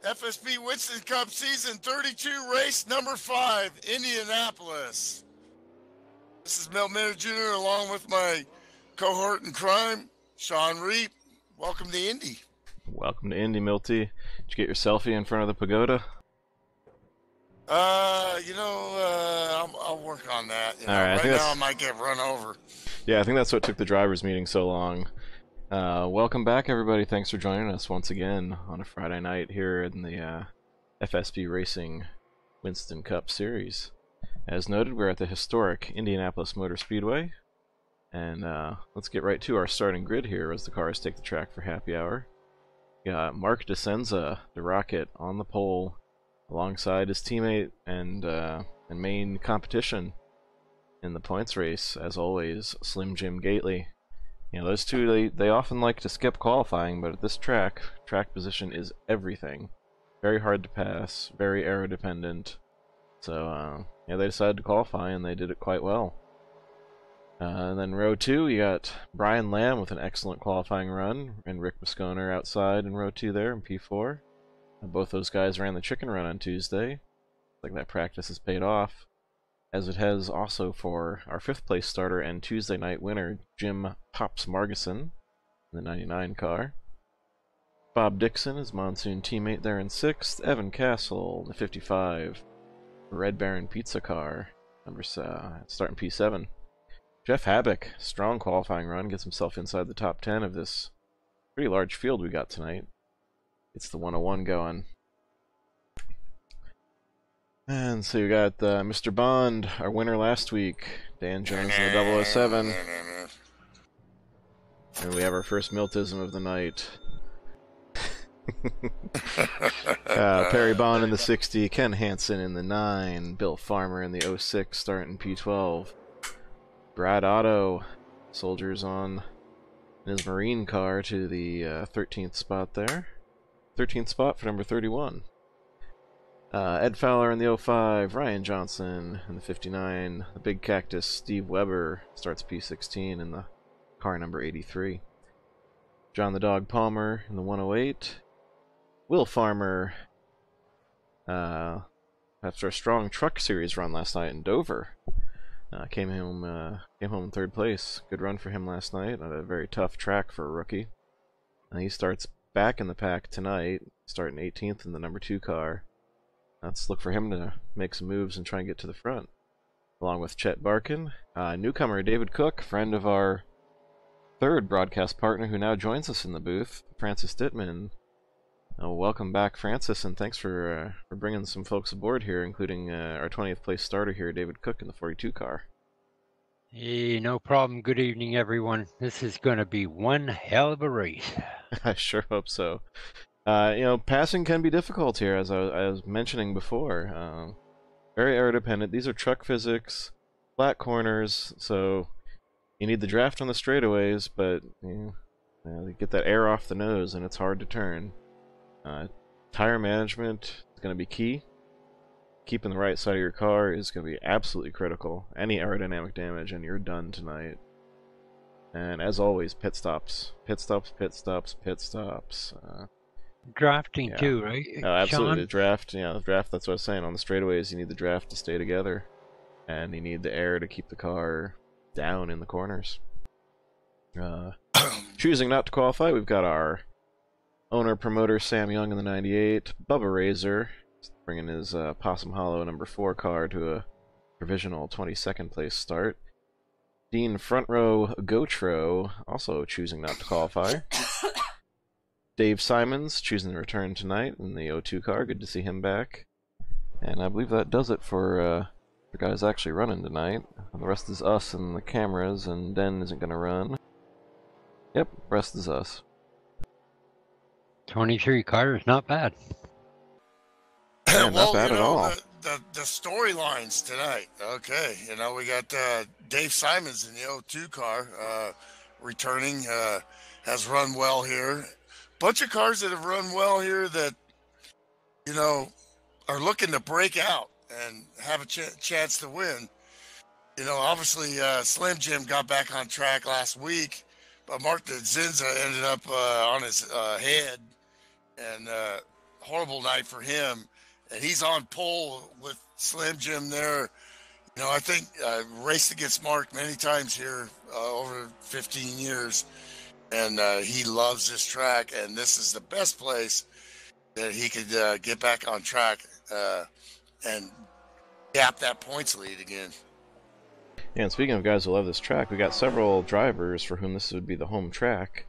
FSB Winston Cup Season 32, race number 5, Indianapolis. This is Mel Miller Jr. along with my cohort in crime, Sean Reap. Welcome to Indy. Welcome to Indy, Milty. Did you get your selfie in front of the pagoda? I'll work on that. All right, right now I might get run over. Yeah, I think that's what took the drivers' meeting so long. Welcome back, everybody. Thanks for joining us once again on a Friday night here in the FSB Racing Winston Cup Series. As noted, we're at the historic Indianapolis Motor Speedway, and let's get right to our starting grid here as the cars take the track for happy hour. We got Mark DeSenza, the Rocket, on the pole, alongside his teammate and main competition in the points race, as always, Slim Jim Gately. You know, those two, they often like to skip qualifying, but at this track position is everything. Very hard to pass, very aero dependent. So, yeah, they decided to qualify, and they did it quite well. And then row 2, you got Brian Lamb with an excellent qualifying run, and Rick Mosconer outside in row 2 there in P4. Both those guys ran the chicken run on Tuesday. Like that practice has paid off, as it has also for our 5th place starter and Tuesday night winner, Jim Pops Margison, in the 99 car. Bob Dixon, his Monsoon teammate there in 6th. Evan Castle, the 55, Red Baron Pizza car, starting P7. Jeff Habbick, strong qualifying run, gets himself inside the top 10 of this pretty large field we got tonight. It's the 101 going. And so you got Mr. Bond, our winner last week, Dan Jones in the 007. And we have our first Miltism of the night. Perry Bond in the 60, Ken Hansen in the 9, Bill Farmer in the 06, starting P12. Brad Otto, soldiers on in his Marine car to the 13th spot there. 13th spot for number 31. Ed Fowler in the 05, Ryan Johnson in the 59, the Big Cactus Steve Weber starts P16 in the car number 83. John the Dog Palmer in the 108. Will Farmer, after a strong truck series run last night in Dover, came home in 3rd place. Good run for him last night on a very tough track for a rookie. He starts back in the pack tonight, starting 18th in the number 2 car. Let's look for him to make some moves and try and get to the front. Along with Chet Barkin, newcomer David Cook, friend of our 3rd broadcast partner who now joins us in the booth, Francis Dittman. Welcome back, Francis, and thanks for bringing some folks aboard here, including our 20th place starter here, David Cook, in the 42 car. Hey, no problem. Good evening, everyone. This is going to be one hell of a race. I sure hope so. Passing can be difficult here, as I was mentioning before. Very aero dependent. These are truck physics, flat corners, so you need the draft on the straightaways, but you get that air off the nose, and it's hard to turn. Tire management is going to be key. Keeping the right side of your car is going to be absolutely critical. Any aerodynamic damage, and you're done tonight. And as always, pit stops. Pit stops, pit stops, pit stops. Drafting too, right? Oh, absolutely. Sean? The draft, that's what I was saying. On the straightaways, you need the draft to stay together. And you need the air to keep the car down in the corners. Choosing not to qualify, we've got our owner-promoter Sam Young in the 98, Bubba Razor, bringing his Possum Hollow number 4 car to a provisional 22nd place start. Dean Front Row Gotro, also choosing not to qualify. Dave Simons choosing to return tonight in the 02 car. Good to see him back. And I believe that does it for the guys actually running tonight. And the rest is us and the cameras, and Den isn't going to run. Yep, rest is us. 23 car is not bad. Yeah, not bad at all. The storylines tonight. Okay, we got Dave Simons in the 02 car returning. Has run well here. Bunch of cars that have run well here that are looking to break out and have a chance to win. Obviously Slim Jim got back on track last week, but Mark DeSenza ended up on his head and horrible night for him, and he's on pole with Slim Jim there. You know, I think raced against Mark many times here over 15 years, and he loves this track, and this is the best place that he could get back on track and gap that points lead again. Yeah, and speaking of guys who love this track, we got several drivers for whom this would be the home track,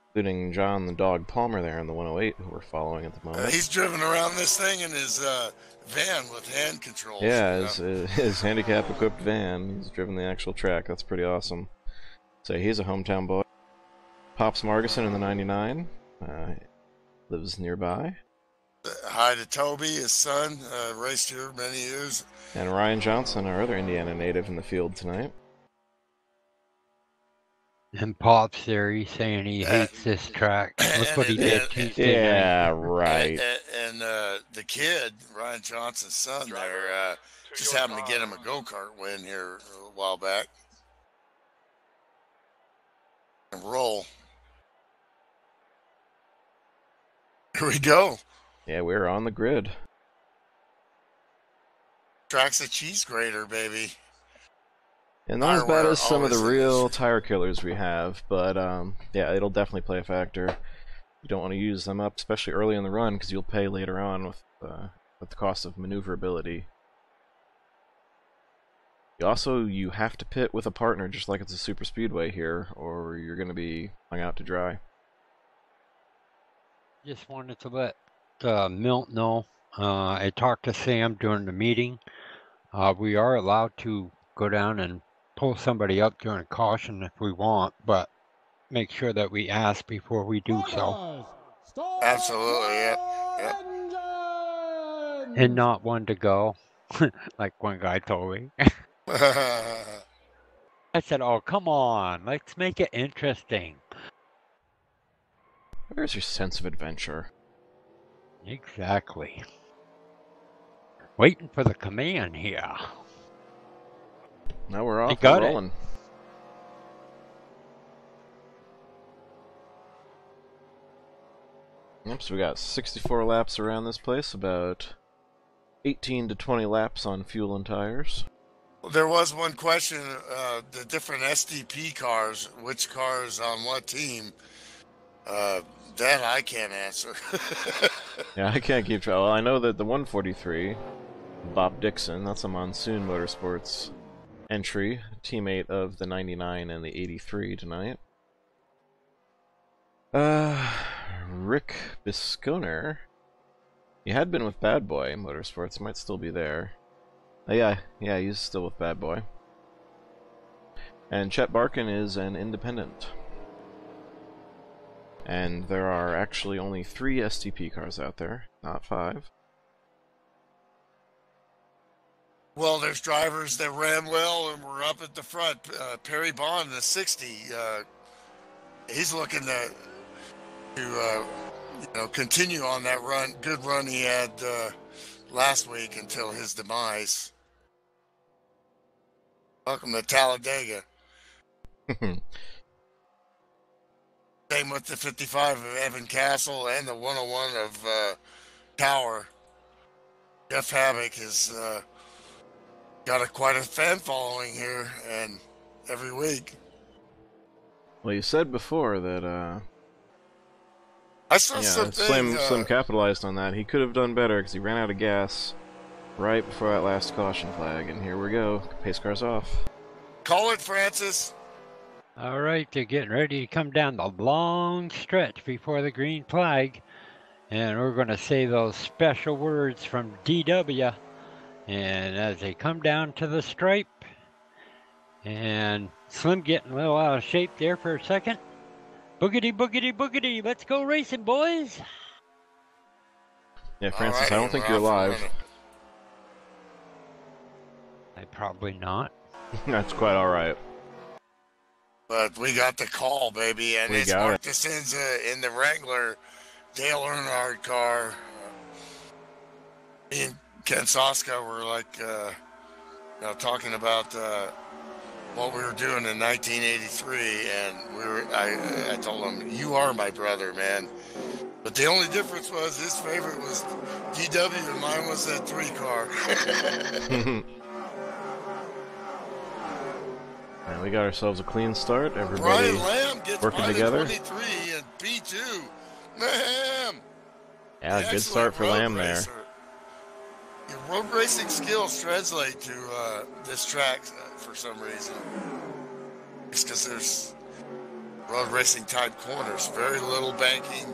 including John the Dog Palmer there in the 108, who we're following at the moment. He's driven around this thing in his van with hand controls. Yeah, his handicap-equipped van. He's driven the actual track. That's pretty awesome. So he's a hometown boy. Pops Margison in the 99. Lives nearby. Hi to Toby, his son, raced here many years. And Ryan Johnson, our other Indiana native in the field tonight. And Pop's there, he's saying he hates this track. Look what he did Tuesday night. Yeah, right. And the kid, Ryan Johnson's son there, just happened to get him a go-kart win here a while back. And roll. Here we go. Yeah, we're on the grid. Track's a cheese grater, baby. And not as bad as some of the always real tire killers we have, but yeah, it'll definitely play a factor. You don't want to use them up, especially early in the run, because you'll pay later on with the cost of maneuverability. You have to pit with a partner, just like it's a super speedway here, or you're going to be hung out to dry. Just wanted to let Milt know. I talked to Sam during the meeting. We are allowed to go down and pull somebody up during caution if we want, but make sure that we ask before we do so. Absolutely, yeah. And not one to go, like one guy told me. I said, oh, come on, let's make it interesting. Where's your sense of adventure? Exactly. Waiting for the command here. Now we're off and rolling. Yep, so we got 64 laps around this place, about 18 to 20 laps on fuel and tires. There was one question, the different SDP cars, which car is on what team? That I can't answer. Yeah, I can't keep track. Well, I know that the 143, Bob Dixon, that's a Monsoon Motorsports entry, teammate of the 99 and the 83 tonight. Rick Bisconer, he had been with Bad Boy Motorsports, might still be there. Yeah, he's still with Bad Boy. And Chet Barkin is an independent. And there are actually only 3 STP cars out there, not 5. Well, there's drivers that ran well and were up at the front. Perry Bond, the 60, he's looking to continue on that good run he had last week until his demise. Welcome to Talladega. Same with the 55 of Evan Castle and the 101 of Tower. Jeff Havoc has got quite a fan following here, and every week. Well, you said before that I saw something. Slim capitalized on that. He could have done better because he ran out of gas right before that last caution flag, and here we go. Pace car's off. Call it, Francis. All right, they're getting ready to come down the long stretch before the green flag. And we're going to say those special words from DW. And as they come down to the stripe, and Slim getting a little out of shape there for a second. Boogity, boogity, boogity. Let's go racing, boys. Yeah, Francis, I don't think you're live. Probably not. That's quite all right. But we got the call, baby, and it's Mark DeCenza in the Wrangler Dale Earnhardt car. Me and Ken Soska were like, talking about what we were doing in 1983, and I told him, "You are my brother, man." But the only difference was his favorite was DW and mine was that 3 car. And we got ourselves a clean start. Everybody Brian Lamb gets working by together. 23 and P2. Man. Yeah, good start for Lamb there. Your road racing skills translate to this track for some reason. It's because there's road racing type corners, very little banking.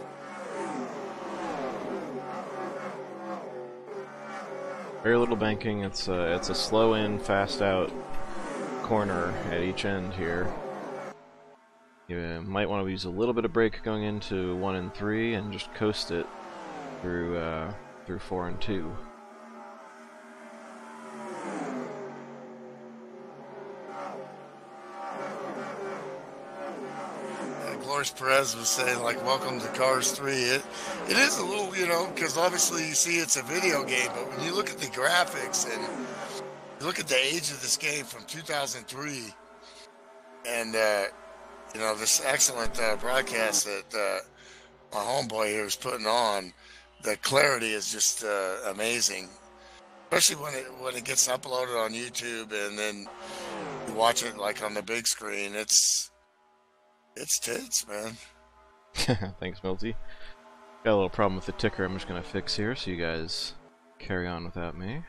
Very little banking. It's a slow in, fast out corner at each end here. You might want to use a little bit of brake going into 1 and 3 and just coast it through 4 and 2. Glorious Perez was saying, like, welcome to Cars 3. It is a little, you know, because obviously you see it's a video game, but when you look at the graphics and you look at the age of this game from 2003 and, you know, this excellent broadcast that my homeboy here is putting on, the clarity is just amazing, especially when it gets uploaded on YouTube and then you watch it like on the big screen. It's tits, man. Thanks, Milty. Got a little problem with the ticker I'm just going to fix here, so you guys carry on without me.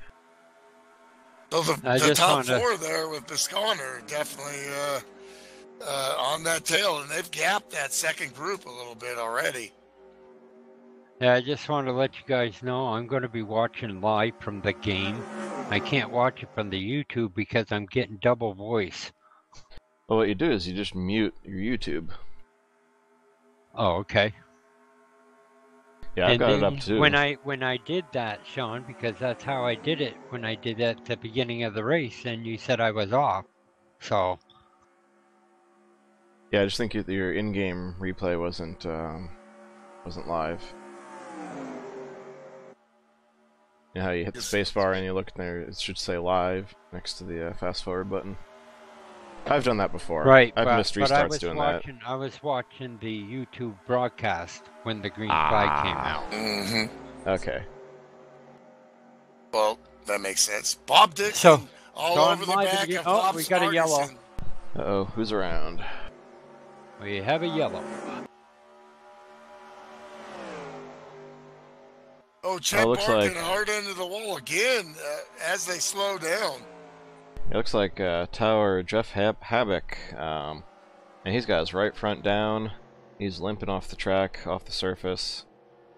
So the top 4 there with Biscayne definitely on that tail, and they've gapped that second group a little bit already. Yeah, I just want to let you guys know I'm going to be watching live from the game. I can't watch it from the YouTube because I'm getting double voice. Well, what you do is you just mute your YouTube. Oh, okay. Yeah, I've got it up too. When I did that, Sean, because that's how I did it when I did that at the beginning of the race, and you said I was off. So. Yeah, I just think your in-game replay wasn't live. You know how you hit the space bar and you look there, it should say live next to the fast forward button. I've done that before. Right, I've missed restarts doing that. I was watching the YouTube broadcast when the green flag came out. Mm-hmm. Okay. Well, that makes sense. Bob Dixon all over the back of Bob we got a yellow. Uh-oh, who's around? We have a yellow. Oh, Chet Barkin hard into the wall again as they slow down. It looks like Tower Jeff Habak, and he's got his right front down. He's limping off the track, off the surface.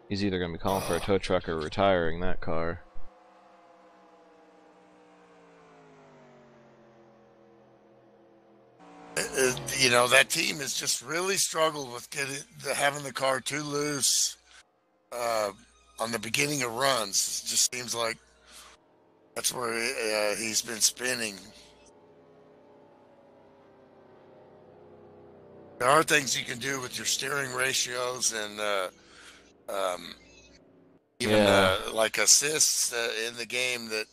He's either going to be calling for a tow truck or retiring that car. You know, that team has just really struggled with having the car too loose on the beginning of runs. It just seems like that's where he's been spinning. There are things you can do with your steering ratios and even like assists in the game that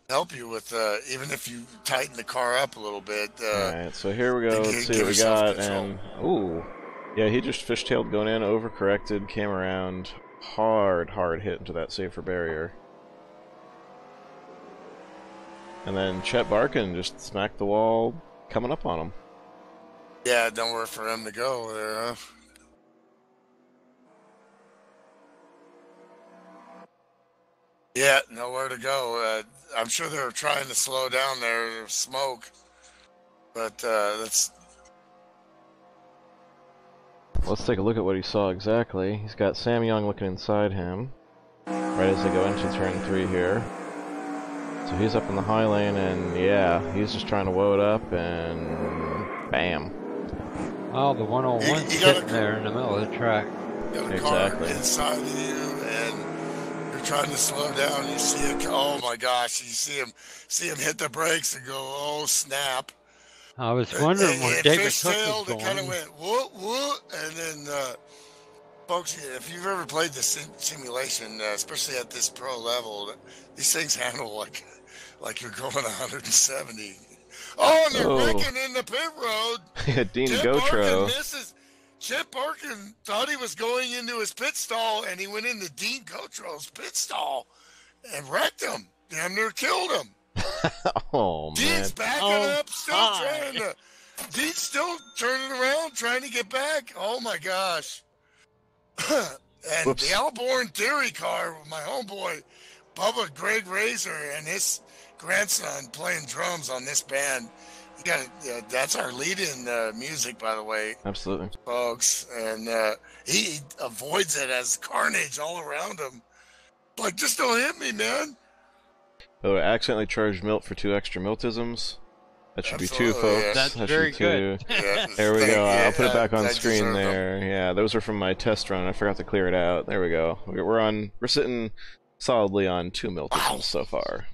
help you with even if you tighten the car up a little bit. Alright, so here we go. Let's see what we got. And ooh, yeah, he just fishtailed going in, overcorrected, came around, hard hit into that safer barrier. And then Chet Barkin just smacked the wall coming up on him. Yeah, nowhere for him to go there, huh? Yeah, nowhere to go. I'm sure they were trying to slow down their smoke, but let's take a look at what he saw exactly. He's got Sam Young looking inside him, right as they go into turn 3 here. So he's up in the high lane, and yeah, he's just trying to woe it up, and bam. Oh, the 101's sitting there in the middle of the track. You got a car inside of you, and you're trying to slow down. You see it. Oh my gosh! You see him hit the brakes and go, oh snap! I was wondering where David Cook was going. It kind of went whoop, and then folks, if you've ever played the simulation, especially at this pro level, these things handle like you're going 170. Oh, and they're wrecking in the pit road. Dean Gotro. Chip Parkin thought he was going into his pit stall, and he went into Dean Cotrell's pit stall and wrecked him. Damn near killed him. Oh, man. Dean's backing up, still trying to. Dean's still turning around, trying to get back. Oh my gosh. And Whoops. the Alborn Theory car with my homeboy, Bubba Greg Razor, and his grandson playing drums on this band. You got that's our lead-in music, by the way, Absolutely. folks. And he avoids it as carnage all around him. Like, just don't hit me, man. By the way, I accidentally charged Milt for 2 extra Miltisms. That should be 2, Absolutely, folks. yeah. That's That should very be 2. good. Yeah, There we go. I'll put it back on I screen deserve them. there. Yeah, those are from my test run. I forgot to clear it out. There we go. We're sitting solidly on 2 Miltisms so far.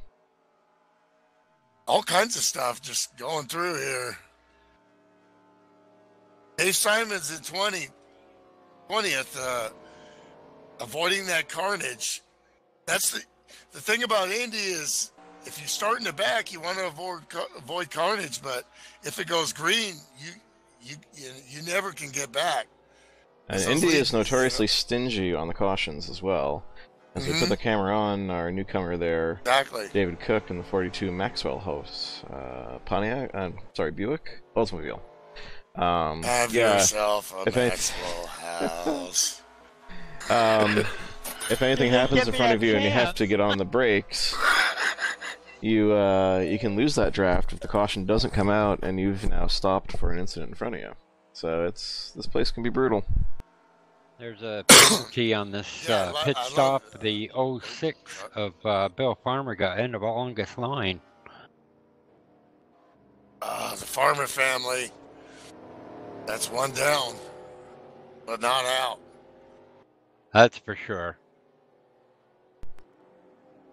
All kinds of stuff just going through here. Dave Simon's in 20th, avoiding that carnage. That's the thing about Indy is, if you start in the back, you want to avoid carnage, but if it goes green, you never can get back. And So Indy lead- is notoriously stingy on the cautions as well. As we put the camera on our newcomer there, Exactly. David Cook in the 42 Maxwell house, Buick Oldsmobile. Have yeah, yourself a if any- Maxwell house. If anything happens Give in me front a of you and you have chance. to get on the brakes, you can lose that draft if the caution doesn't come out and you've now stopped for an incident in front of you. So this place can be brutal. There's a penalty on this Yeah, pit I love stop. it. The 06 of Bill Farmer got end of the longest line. The Farmer family. That's one down, but not out. That's for sure.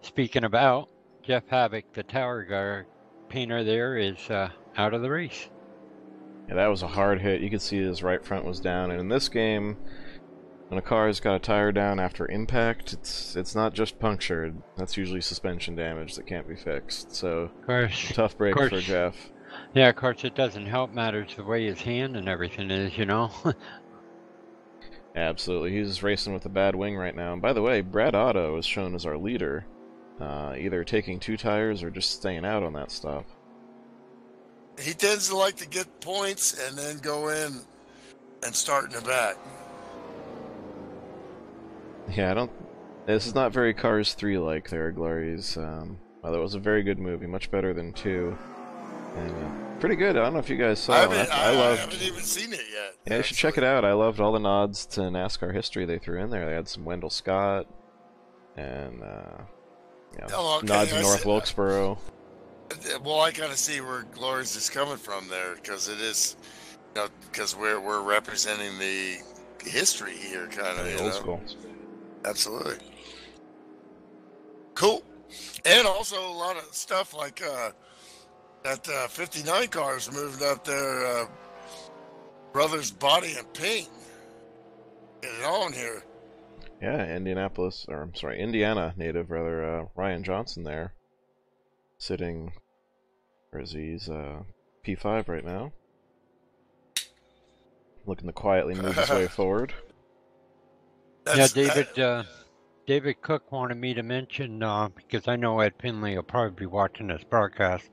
Speaking about, Jeff Havoc, the tower guard painter there, is out of the race. Yeah, that was a hard hit. You could see his right front was down. And in this game, when a car's got a tire down after impact, it's not just punctured. That's usually suspension damage that can't be fixed. So, Of course. tough break Of for course. Jeff. Yeah, of course it doesn't help matters the way his hand and everything is, you know. Absolutely. He's racing with a bad wing right now. And by the way, Brad Otto is shown as our leader, either taking 2 tires or just staying out on that stop. He tends to like to get points and then go in and start in the back. Yeah, this is not very Cars 3 like there, Glories. Although it was a very good movie, much better than 2. And pretty good. I don't know if you guys saw it. I haven't even seen it yet. Yeah, you should check it out. I loved all the nods to NASCAR history they threw in there. They had some Wendell Scott and Oh, okay, nods I to North see. Wilkesboro. Well, I kind of see where Glorious is coming from there, because it is, because we're representing the history here, kind of. The old school. Absolutely. Cool. And also a lot of stuff like that 59 cars moved up their brother's body and paint. Get it on here. Yeah, Indiana native, rather, Ryan Johnson there. Sitting, where is he? He's P5 right now. Looking to quietly move his way forward. Yeah, David Cook wanted me to mention, because I know Ed Finley will probably be watching this broadcast,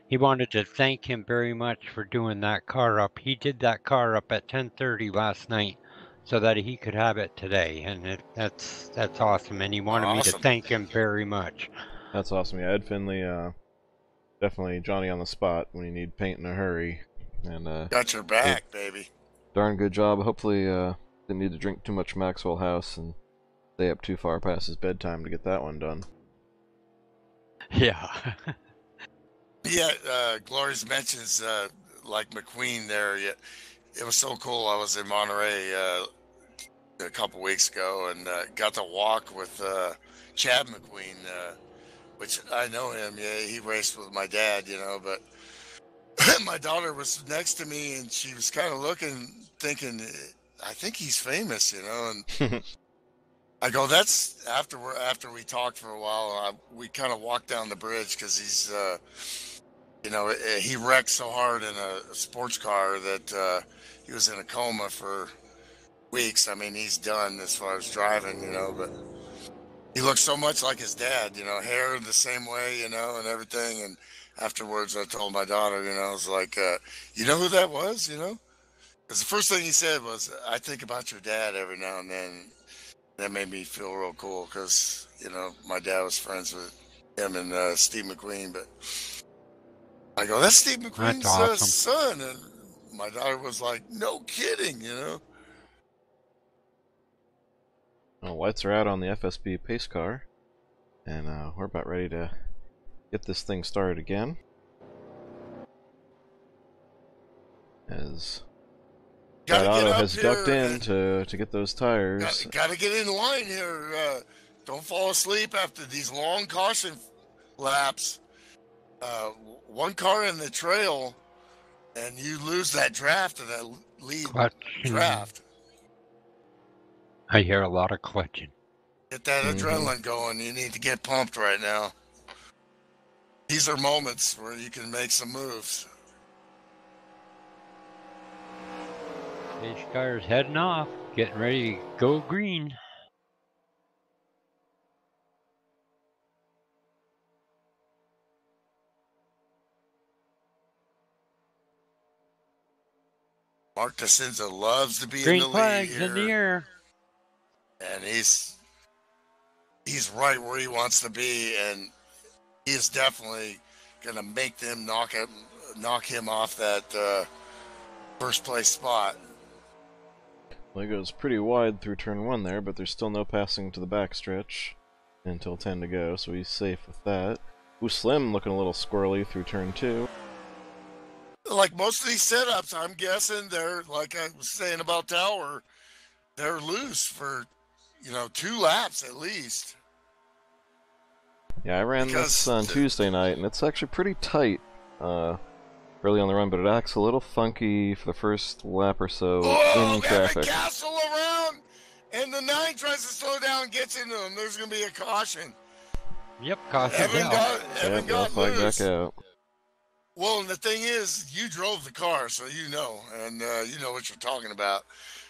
he wanted to thank him very much for doing that car up. He did that car up at 10:30 last night so that he could have it today, and that's awesome, and he wanted me to Awesome. thank him very much. That's awesome. Yeah, Ed Finley, definitely Johnny on the spot when you need paint in a hurry. And Got your back, baby. darn good job. Hopefully, didn't need to drink too much Maxwell House and stay up too far past his bedtime to get that one done. Yeah. Yeah, Glorious mentions like McQueen there. Yeah, it was so cool. I was in Monterey a couple weeks ago and got to walk with Chad McQueen, which I know him. Yeah, he raced with my dad, but my daughter was next to me and she was kind of looking, thinking, I think he's famous, and I go, that's after we talked for a while. We kind of walked down the bridge because he's, he wrecked so hard in a sports car that he was in a coma for weeks. I mean, he's done as far as driving, you know, but he looks so much like his dad, you know, hair the same way, you know, and everything. And afterwards, I told my daughter, you know, I was like, you know who that was, you know? Because the first thing he said was, I think about your dad every now and then. That made me feel real cool because, you know, my dad was friends with him and Steve McQueen. But I go, that's Steve That's McQueen's awesome. son. And my daughter was like, no kidding, you know? Well, lights are out on the FSB pace car, and we're about ready to get this thing started again. As that auto has ducked in to get those tires. Got to get in line here. Don't fall asleep after these long caution laps. One car in the trail, and you lose that draft of that lead draft. I hear a lot of clutching. Get that adrenaline going. You need to get pumped right now. These are moments where you can make some moves. Pace car's heading off, getting ready to go green. Mark DeCenza loves to be green in the lead here. in the air. And he's right where he wants to be, and he is definitely going to make them knock him off that first place spot. Well, he goes pretty wide through turn 1 there, but there's still no passing to the backstretch until 10 to go, so he's safe with that. Ooh, Slim looking a little squirrely through turn 2. Like most of these setups, I'm guessing they're, like I was saying about Tower, they're loose for, you know, 2 laps at least. Yeah, I ran this on Tuesday night, and it's actually pretty tight early on the run, but it acts a little funky for the first lap or so in traffic. Castle around, and the 9 tries to slow down and gets into him. There's going to be a caution. Yep, caution. Evan got loose. Back out. Well, and the thing is, you drove the car, so you know, and you know what you're talking about.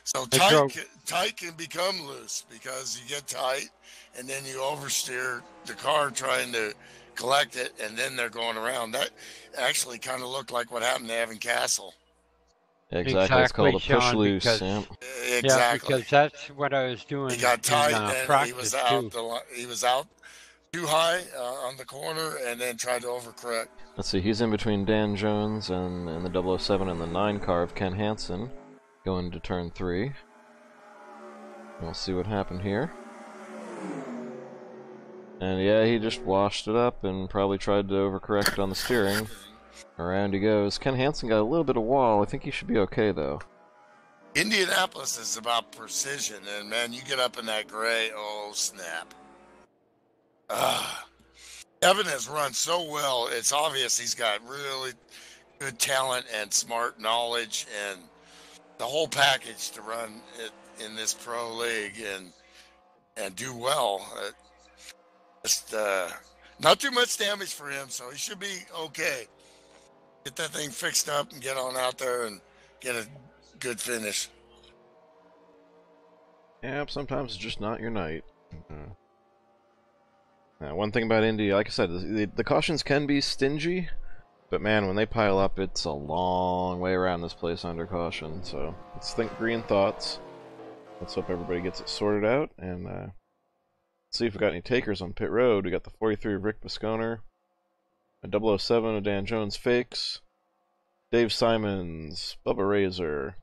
So tight can become loose because you get tight, and then you oversteer the car trying to collect it, and then they're going around. That actually kind of looked like what happened to Evan Castle. Exactly. It's called a push Sean, loose. Exactly. Yeah, because that's what I was doing. He got tight, and he was out. Too. He was out too high on the corner, and then tried to overcorrect. Let's see. He's in between Dan Jones and the 007 and the 9 car of Ken Hansen, going to turn 3. We'll see what happened here. And yeah, he just washed it up and probably tried to overcorrect on the steering. Around he goes. Ken Hansen got a little bit of wall. I think he should be okay, though. Indianapolis is about precision, and man, you get up in that gray, oh snap. Evan has run so well. It's obvious he's got really good talent and smart knowledge and the whole package to run it in this pro league and do well. Just not too much damage for him, so he should be okay. Get that thing fixed up and get on out there and get a good finish. Yeah, sometimes it's just not your night. One thing about Indy, like I said, the cautions can be stingy, but man, when they pile up, it's a long way around this place under caution. So let's think green thoughts. Let's hope everybody gets it sorted out, and see if we got any takers on pit road. We got the 43 of Rick Bisconer, a 007 of Dan Jones fakes, Dave Simons, Bubba Razor,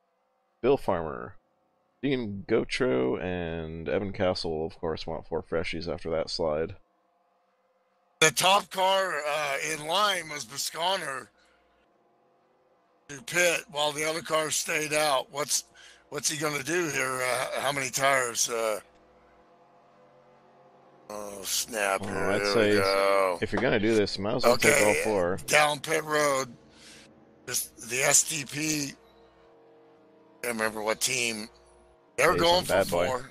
Bill Farmer, Dean Gotro, and Evan Castle, of course, want 4 freshies after that slide. The top car in line was Bisconer to pit while the other cars stayed out. What's he going to do here? How many tires? Oh, snap. I'd say if you're going to do this, you might as well take all 4. Down pit road, just the SDP, can't remember what team. They were going for 4.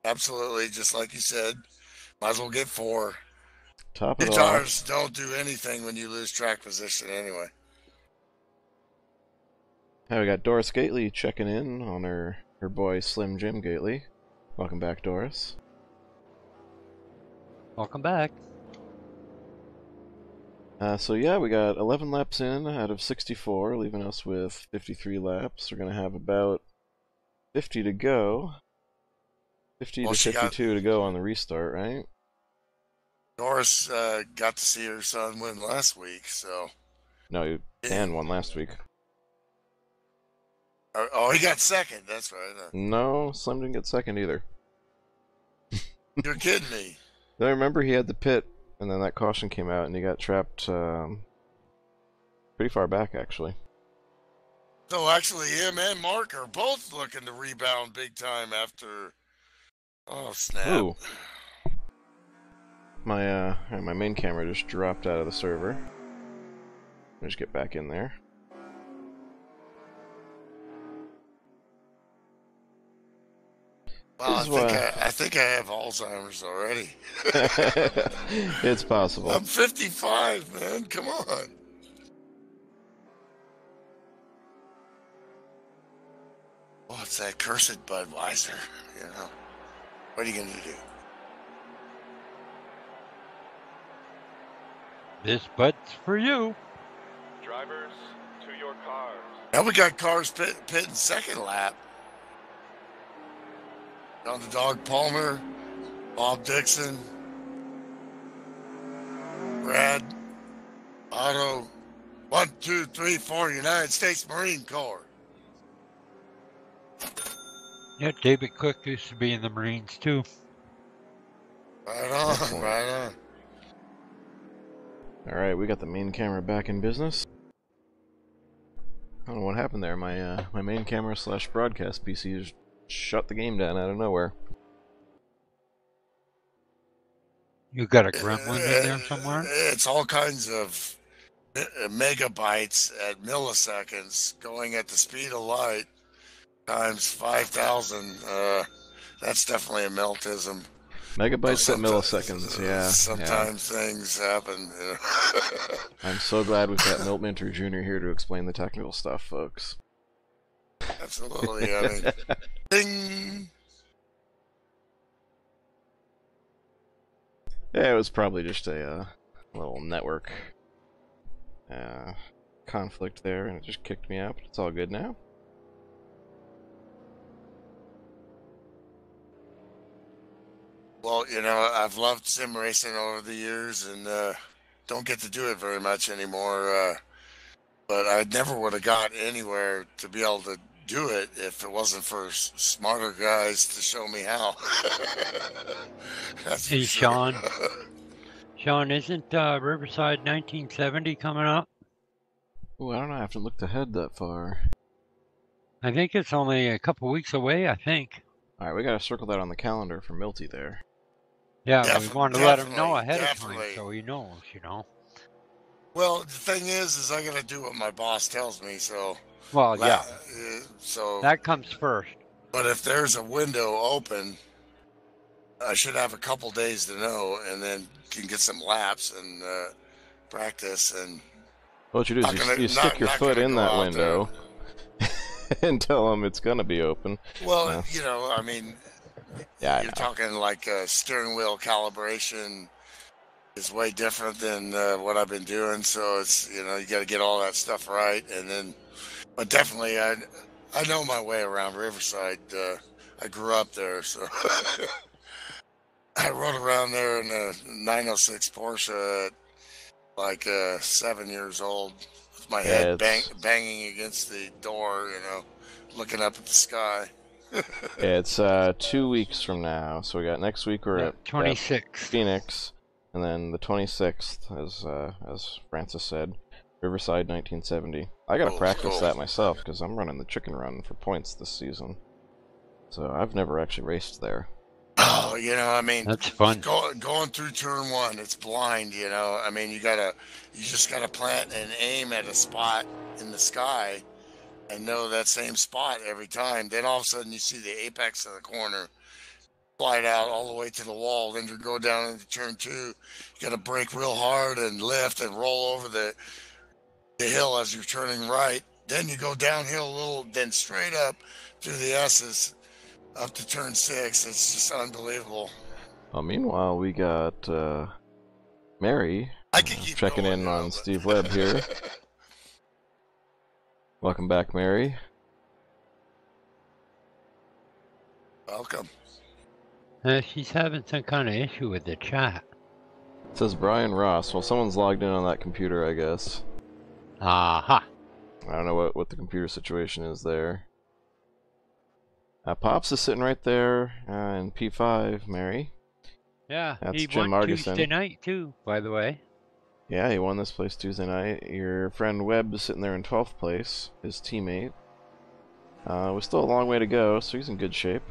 Absolutely, just like you said. Might as well get 4. Top it off. Tires don't do anything when you lose track position anyway. Hey, we got Doris Gately checking in on her her boy Slim Jim Gately. Welcome back, Doris. Welcome back. So yeah, we got 11 laps in out of 64, leaving us with 53 laps. We're going to have about 50 to go. 50 to 52 to go on the restart, right? Doris got to see her son win last week, so... No, Dan won last week. Oh, he got second, that's right. No, Slim didn't get second either. You're kidding me. I remember he had the pit, and then that caution came out, and he got trapped pretty far back, actually. So actually, him and Mark are both looking to rebound big time after... Oh, snap. Ooh. My main camera just dropped out of the server. Let me just get back in there. Well, I think I have Alzheimer's already. It's possible. I'm 55, man. Come on. Oh, it's that cursed Budweiser, you know. What are you going to do? This Bud's for you. Drivers, to your cars. Now we got cars pitting second lap. Down to Dog Palmer, Bob Dixon, Brad, Otto, 1, 2, 3, 4, United States Marine Corps. Yeah, David Cook used to be in the Marines too. Right on, right on. Alright, we got the main camera back in business. I don't know what happened there. My main camera / broadcast PC just shut the game down out of nowhere. You got a gremlin in there somewhere? It's all kinds of megabytes at milliseconds going at the speed of light times 5,000. That's definitely a meltism. Megabytes at milliseconds, yeah. Sometimes things happen. You know? I'm so glad we've got Milt Minter Jr. here to explain the technical stuff, folks. Absolutely. I mean, ding. Yeah, it was probably just a little network conflict there, and it just kicked me out, but it's all good now. Well, you know, I've loved sim racing over the years, and don't get to do it very much anymore. But I never would have got anywhere to be able to do it if it wasn't for smarter guys to show me how. Hey, Sean. Sean, isn't Riverside 1970 coming up? Oh, I don't know. I have to look ahead that far. I think it's only a couple weeks away, I think. Alright, we gotta circle that on the calendar for Milty there. Yeah, we wanted to let him know ahead of time so he knows, you know. Well, the thing is I gotta do what my boss tells me, so... Well, yeah. So that comes first. But if there's a window open, I should have a couple days to know, and then can get some laps and practice. And what you do is you stick your foot in that window and tell them it's gonna be open. Well, you know, I mean, yeah, you're talking like steering wheel calibration is way different than what I've been doing. So it's, you know, you got to get all that stuff right, and then. But definitely, I know my way around Riverside. I grew up there, so I rode around there in a 906 Porsche at like 7 years old, with my head banging against the door, you know, looking up at the sky. It's 2 weeks from now, so we got next week we're at 26 Phoenix, and then the 26th, as Francis said. Riverside 1970. I gotta practice that myself because I'm running the chicken run for points this season. So I've never actually raced there. Oh, you know, I mean, that's fun. Going through turn one, it's blind, you know. I mean, you just gotta plant and aim at a spot in the sky and know that same spot every time. Then all of a sudden you see the apex of the corner, slide out all the way to the wall. Then you go down into turn two. You gotta brake real hard and lift and roll over the hill as you're turning right Then you go downhill a little, then straight up through the S's up to turn 6. It's just unbelievable. Meanwhile, we got Mary I could keep checking going in now, on but- Steve Webb here. Welcome back, Mary. Welcome. She's having some kind of issue with the chat. It says Brian Ross. Well, someone's logged in on that computer, I guess. Aha. I don't know what the computer situation is there. Pops is sitting right there in P5, Mary. Yeah, That's he Jim won Marguson. Tuesday night too, by the way. Yeah, he won this place Tuesday night. Your friend Webb is sitting there in 12th place, his teammate. We're still a long way to go, so he's in good shape.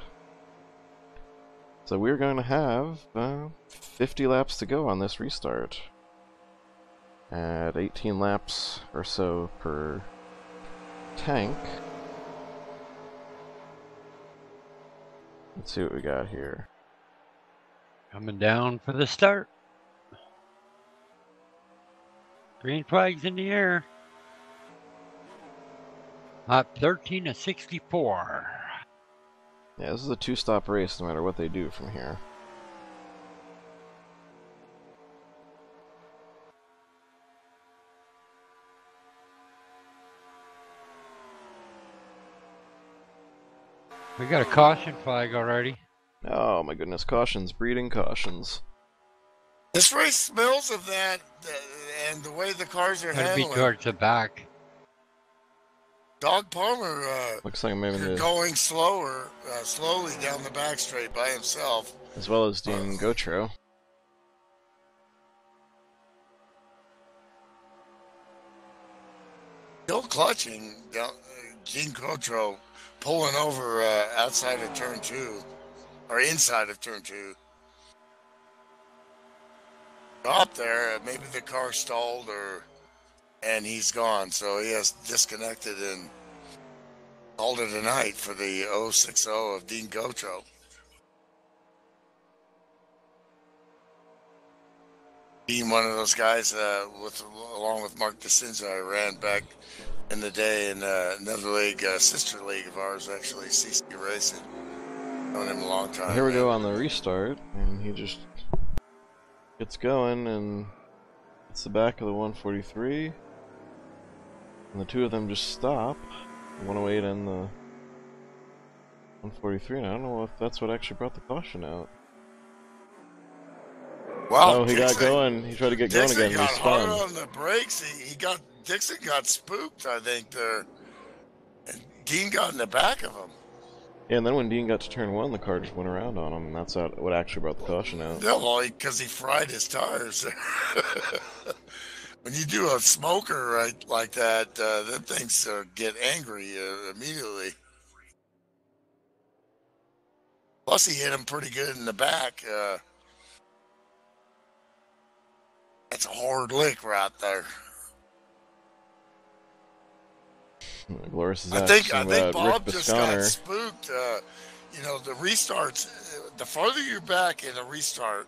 So we're going to have 50 laps to go on this restart. At 18 laps or so per tank. Let's see what we got here. Coming down for the start. Green flag's in the air. Lap 13 to 64. Yeah, this is a two-stop race no matter what they do from here. We got a caution flag already. Oh my goodness, cautions, breeding cautions. This race smells of that, and the way the cars are Gotta be handling. towards the back. Dog Palmer Looks like I'm maybe the, going slowly down the back straight by himself. as well as Dean Gotro. Still clutching. Gene Cotro pulling over outside of turn 2, or inside of turn 2. Up there, maybe the car stalled, and he's gone. So he has disconnected and called it a night for the 060 of Dean Gotro. Being one of those guys along with Mark DeCinza, I ran back in the day in another league, sister league of ours, actually, CC Racing. Known him a long time. Here we go on the restart, and he just gets going, and it's the back of the 143, and the two of them just stop, the 108 and the 143, and I don't know if that's what actually brought the caution out. Wow, Oh, he got going. He tried to get going again. Dixon got He hard spun. on the brakes. Dixon got spooked, I think, there. And Dean got in the back of him. Yeah, and then when Dean got to turn 1, the car just went around on him, and that's what actually brought the caution out. Yeah, well, because he fried his tires. When you do a smoker right like that, them things get angry immediately. Plus, he hit him pretty good in the back. That's a hard lick right there. Glorious is I think asking Bob Rick just got Bisconner. spooked. The restarts, the farther you're back in a restart,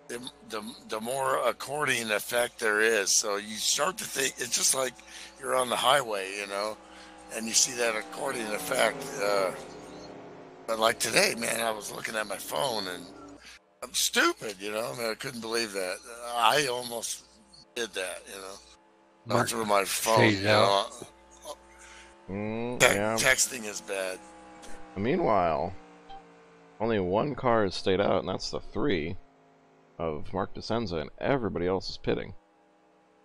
the more accordion effect there is. So you start to think it's just like you're on the highway, and you see that accordion effect. But like today, man, I was looking at my phone and I'm stupid, I couldn't believe that. I almost did that, Mark through my phone. stays out. Yeah. Texting is bad. Meanwhile, only one car has stayed out, and that's the 3 of Mark DeCenza, and everybody else is pitting.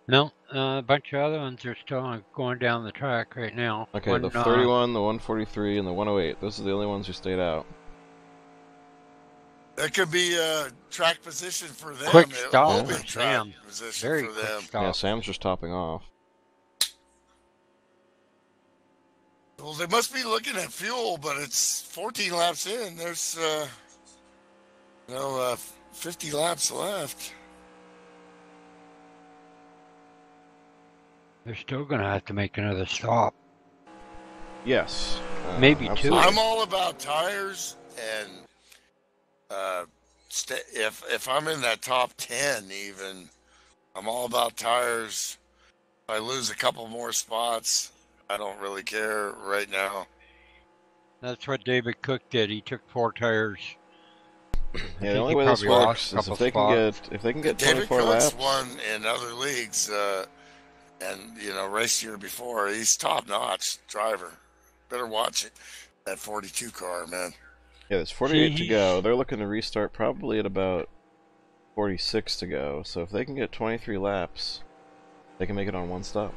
No, a bunch of other ones are still going down the track right now. Okay, the 31, the 143, and the 108. Those are the only ones who stayed out. That could be a track position for them. Quick It stop will be for track Sam. position Very for quick them. stop. Yeah, Sam's just topping off. Well, they must be looking at fuel, but it's 14 laps in. There's, 50 laps left. They're still going to have to make another stop. Yes. Maybe two. absolutely. I'm all about tires, and if I'm in that top 10 even, I'm all about tires. If I lose a couple more spots, I don't really care right now. That's what David Cook did. He took 4 tires. Yeah, the only way this works is if they can get David 24 Cook's laps. won in other leagues, and race year before. He's top notch driver. Better watch it. That 42 car, man. Yeah, there's 48 to go. They're looking to restart probably at about 46 to go. So if they can get 23 laps, they can make it on one stop.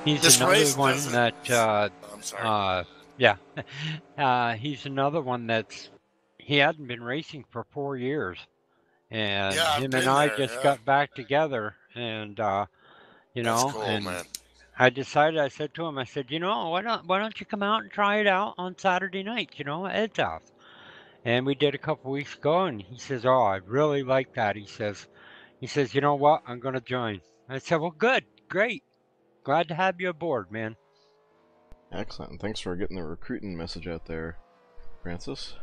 He's This another race one doesn't- that. I'm sorry. Yeah. He's another one that's. He hadn't been racing for 4 years, and Yeah, I've him been and I there, just yeah. got back together, and That's cool, and man. I decided. I said to him, I said, why don't you come out and try it out on Saturday night? At Ed's house. And we did a couple weeks ago, and he says, "Oh, I really like that." He says, "You know what? I'm going to join." I said, "Well, good, great, glad to have you aboard, man." Excellent. And thanks for getting the recruiting message out there, Francis.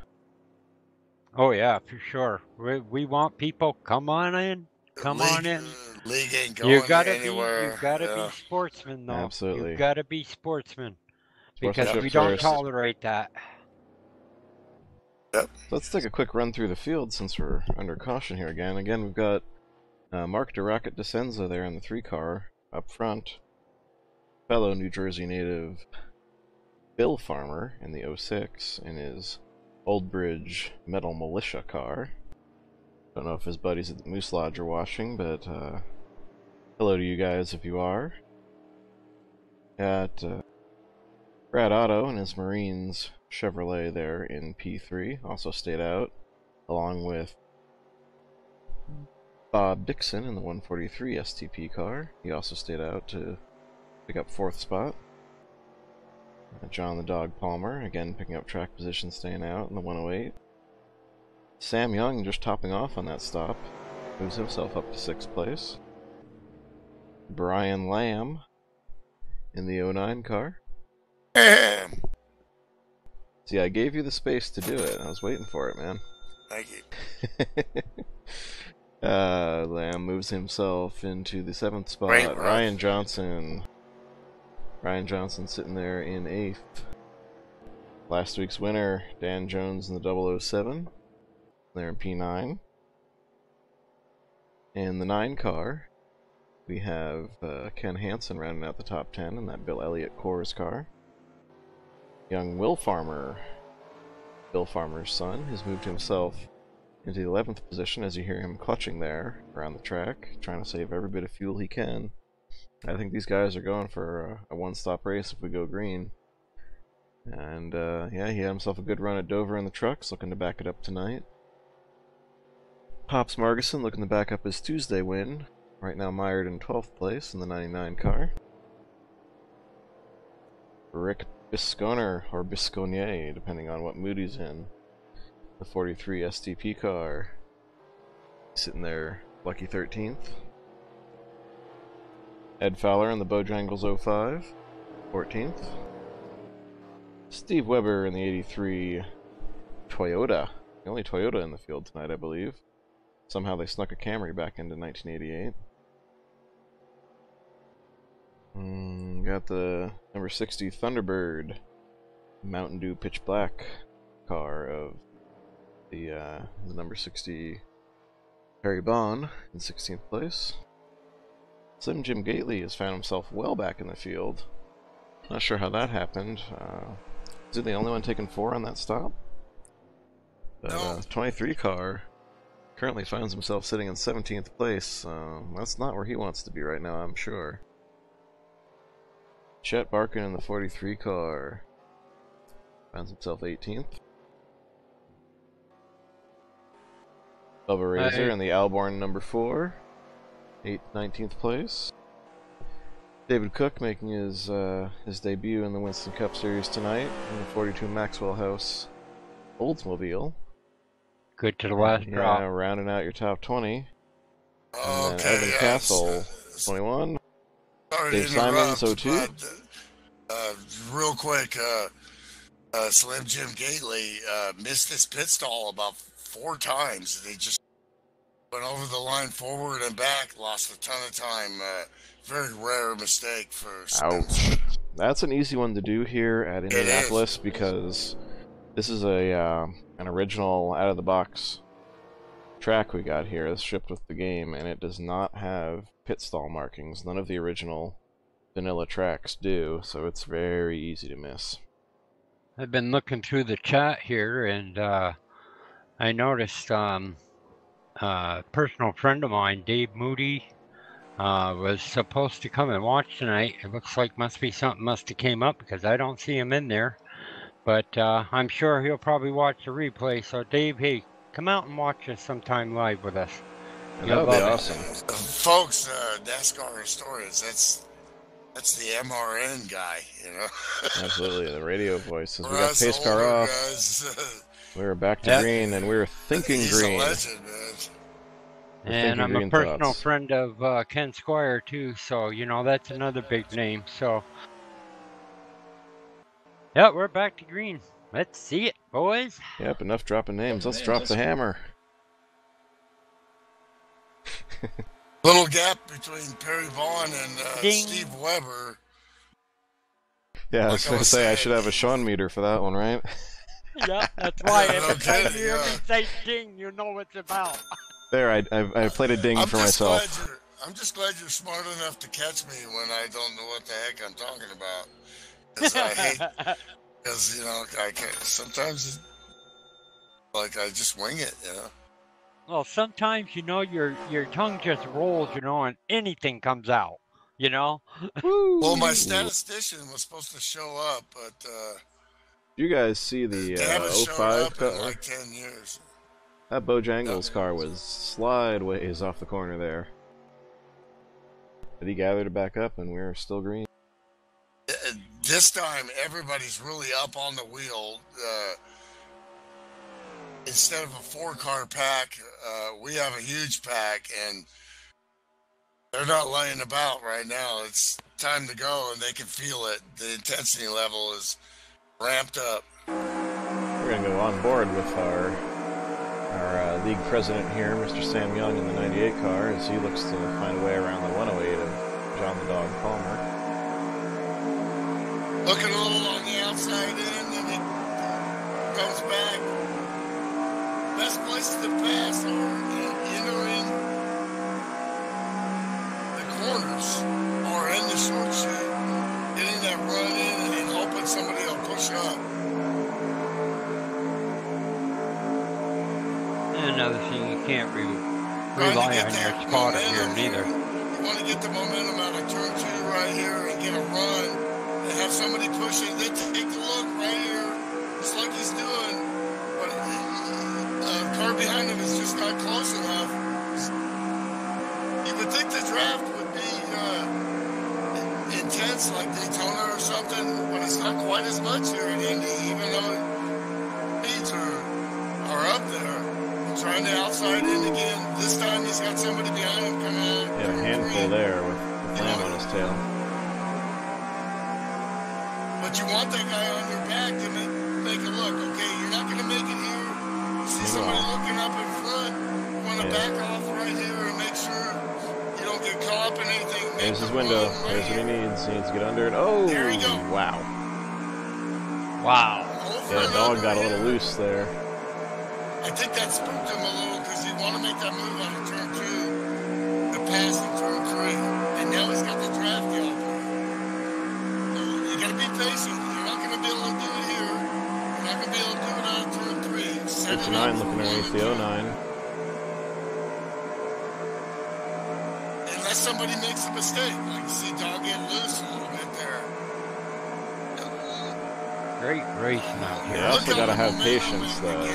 Oh yeah, for sure. We want people. Come on in. Come on in. League ain't going You gotta anywhere. be sportsmen, though. Absolutely. You gotta be sportsmen, because Sportsmanship we don't first. tolerate that. Yep. Let's take a quick run through the field since we're under caution here again. Again, we've got Mark DeRocket DeSenza there in the 3-car up front. Fellow New Jersey native Bill Farmer in the 06 in his Old Bridge Metal Militia car. Don't know if his buddies at the Moose Lodge are watching, but hello to you guys if you are. Got Brad Otto and his Marines Chevrolet there in P3 also stayed out, along with Bob Dixon in the 143 STP car. He also stayed out to pick up 4th spot. John the Dog Palmer, again picking up track position, staying out in the 108. Sam Young just topping off on that stop, moves himself up to 6th place. Brian Lamb in the 09 car. See, I gave you the space to do it. I was waiting for it, man. Thank you. Lamb moves himself into the 7th spot. Great Ryan Johnson sitting there in 8th. Last week's winner, Dan Jones in the 007. There in P9. In the 9 car, we have Ken Hansen rounding out the top 10 in that Bill Elliott Coors car. Young Will Farmer, Bill Farmer's son, has moved himself into the 11th position as you hear him clutching there around the track, trying to save every bit of fuel he can. I think these guys are going for a one-stop race if we go green. And yeah, he had himself a good run at Dover in the trucks, looking to back it up tonight. Pops Margison looking to back up his Tuesday win, right now mired in 12th place in the 99 car. Rick Bisconer, or Bisconier, depending on what mood he's in. The 43 STP car. Sitting there, lucky 13th. Ed Fowler in the Bojangles 05, 14th. Steve Weber in the 83 Toyota. The only Toyota in the field tonight, I believe. Somehow they snuck a Camry back into 1988. Got the number 60 Thunderbird Mountain Dew Pitch Black car of the number 60 Harry Bond in 16th place. Slim Jim Gately has found himself well back in the field. Not sure how that happened. Is he the only one taking 4 on that stop? But 23 car currently finds himself sitting in 17th place. That's not where he wants to be right now, I'm sure. Chet Barkin in the 43 car finds himself 18th. Bubba Razor in the Alborn number 4, 19th place. David Cook making his debut in the Winston Cup Series tonight in the 42 Maxwell House Oldsmobile. Good to the last drop. Yeah, rounding out your top 20. And Okay, then Evan Castle, 21. Sorry Dave to interrupt, Simons, 02. but, real quick, Slim Jim Gately missed this pit stall about 4 times. They just Went over the line forward and back, lost a ton of time. Very rare mistake for Ouch. That's an easy one to do here at Indianapolis because this is an original out-of-the-box track we got here. It's shipped with the game, and it does not have pit stall markings. None of the original vanilla tracks do, so it's very easy to miss. I've been looking through the chat here, and I noticed a personal friend of mine, Dave Moody, was supposed to come and watch tonight. It looks like must have came up because I don't see him in there. But I'm sure he'll probably watch the replay. So Dave, hey, come out and watch us sometime live with us. That would be awesome. Folks, NASCAR historians, that's the MRN guy, you know. Absolutely, the radio voices. We got Us pace car older off. guys, We were back to green, and we were thinking he's green. a legend, man. And I'm a green personal thoughts. friend of Ken Squire too, so you know that's another big name. So yeah, we're back to green. Let's see it, boys. Yep, enough dropping names. Let's drop the hammer. Little gap between Perry Vaughn and Ding. Steve Weber. Yeah, I was Like I going to was say, I saying. should have a Sean meter for that one, right? Yeah, that's why every time Okay, you hear me yeah. say ding, you know what it's about. There, I played a ding for myself. I'm just glad you're smart enough to catch me when I don't know what the heck I'm talking about. Because I hate, because, you know, sometimes, like, I just wing it, you know. Well, sometimes, you know, your tongue just rolls, you know, and anything comes out, you know? Well, my statistician was supposed to show up, but You guys see they the haven't shown 05 up in car? like 10 years. That Bojangles car was slideways off the corner there. But he gathered it back up, and we're still green. This time, everybody's really up on the wheel. Instead of a 4-car pack, we have a huge pack, and they're not laying about right now. It's time to go, and they can feel it. The intensity level is ramped up. We're going to go on board with our league president here, Mr. Sam Young, in the 98 car, as he looks to find a way around the 108 of John the Dog Palmer. Looking a little on the outside end, and it comes back. Best places to pass are entering the corners or in the short chute, getting that run in and hoping somebody will push up. And another thing, you can't rely Trying to on get your that spotter here momentum neither. You want to get the momentum out of turn 2 right here and get a run and have somebody push it. Then take a look right here, just like he's doing. But the car behind him is just not close enough. You would think the draft would be intense like Daytona or something, but it's not quite as much here in Indy, even though speeds are up there. Trying to outside in again. This time he's got somebody behind him coming out. He had a handful there with the flam on his tail. But you want that guy on your back to make a look. Okay, you're not going to make it here. You see somebody looking up in front. You want to back off right here and make sure you don't get caught up in anything. There's his window. There's what he needs. He needs to get under it. Oh, there you go. Wow. Wow. Yeah, dog got a little loose there. I think that spooked him a little because he wanted to make that move out of turn 2 to pass in turn 3. And now he's got the draft out there. So you got to be patient. You're not going to be able to do it here. You're not going to be able to do it out of turn 3. 59 looking underneath the 09. Unless somebody makes a mistake. Like you see dog get loose a little bit there. Great racing out here. You also got to have patience, though.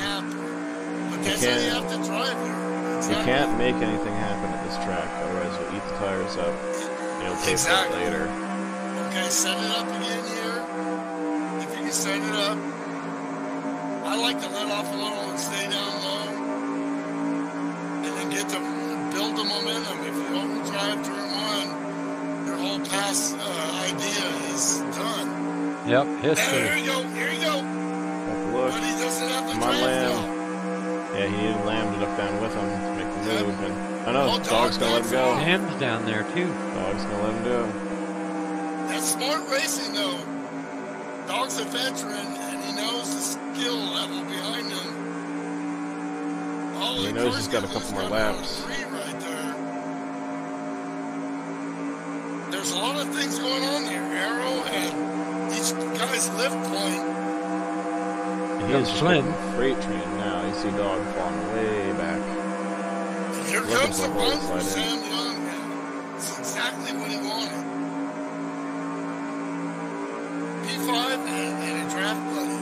That's how you have to drive here. You can't make anything happen at this track, otherwise you'll eat the tires up. You'll taste it later. Okay, set it up again here. If you can set it up. I like to let off a little and stay down low. And then build the momentum. If you overdrive turn 1, your whole pass idea is done. Yep, history. Here you go. Have to look. But he doesn't have the Come on, draft Lamb. out. Yeah, he needed Lamb to duck down with him to make the move. And I know, Oh, Dog's gonna let him go. Sam's down there too. Dog's gonna let him go. That's smart racing, though. Dog's a veteran, and he knows the skill level behind him. He knows he's got a couple more laps. Right there. There's a lot of things going on there. Arrow and each guy's lift point. He is slim. Freight train now. You see Dog falling way back. And here comes the run for Sam Young now. It's exactly what he wanted. P5 and a draft buddy.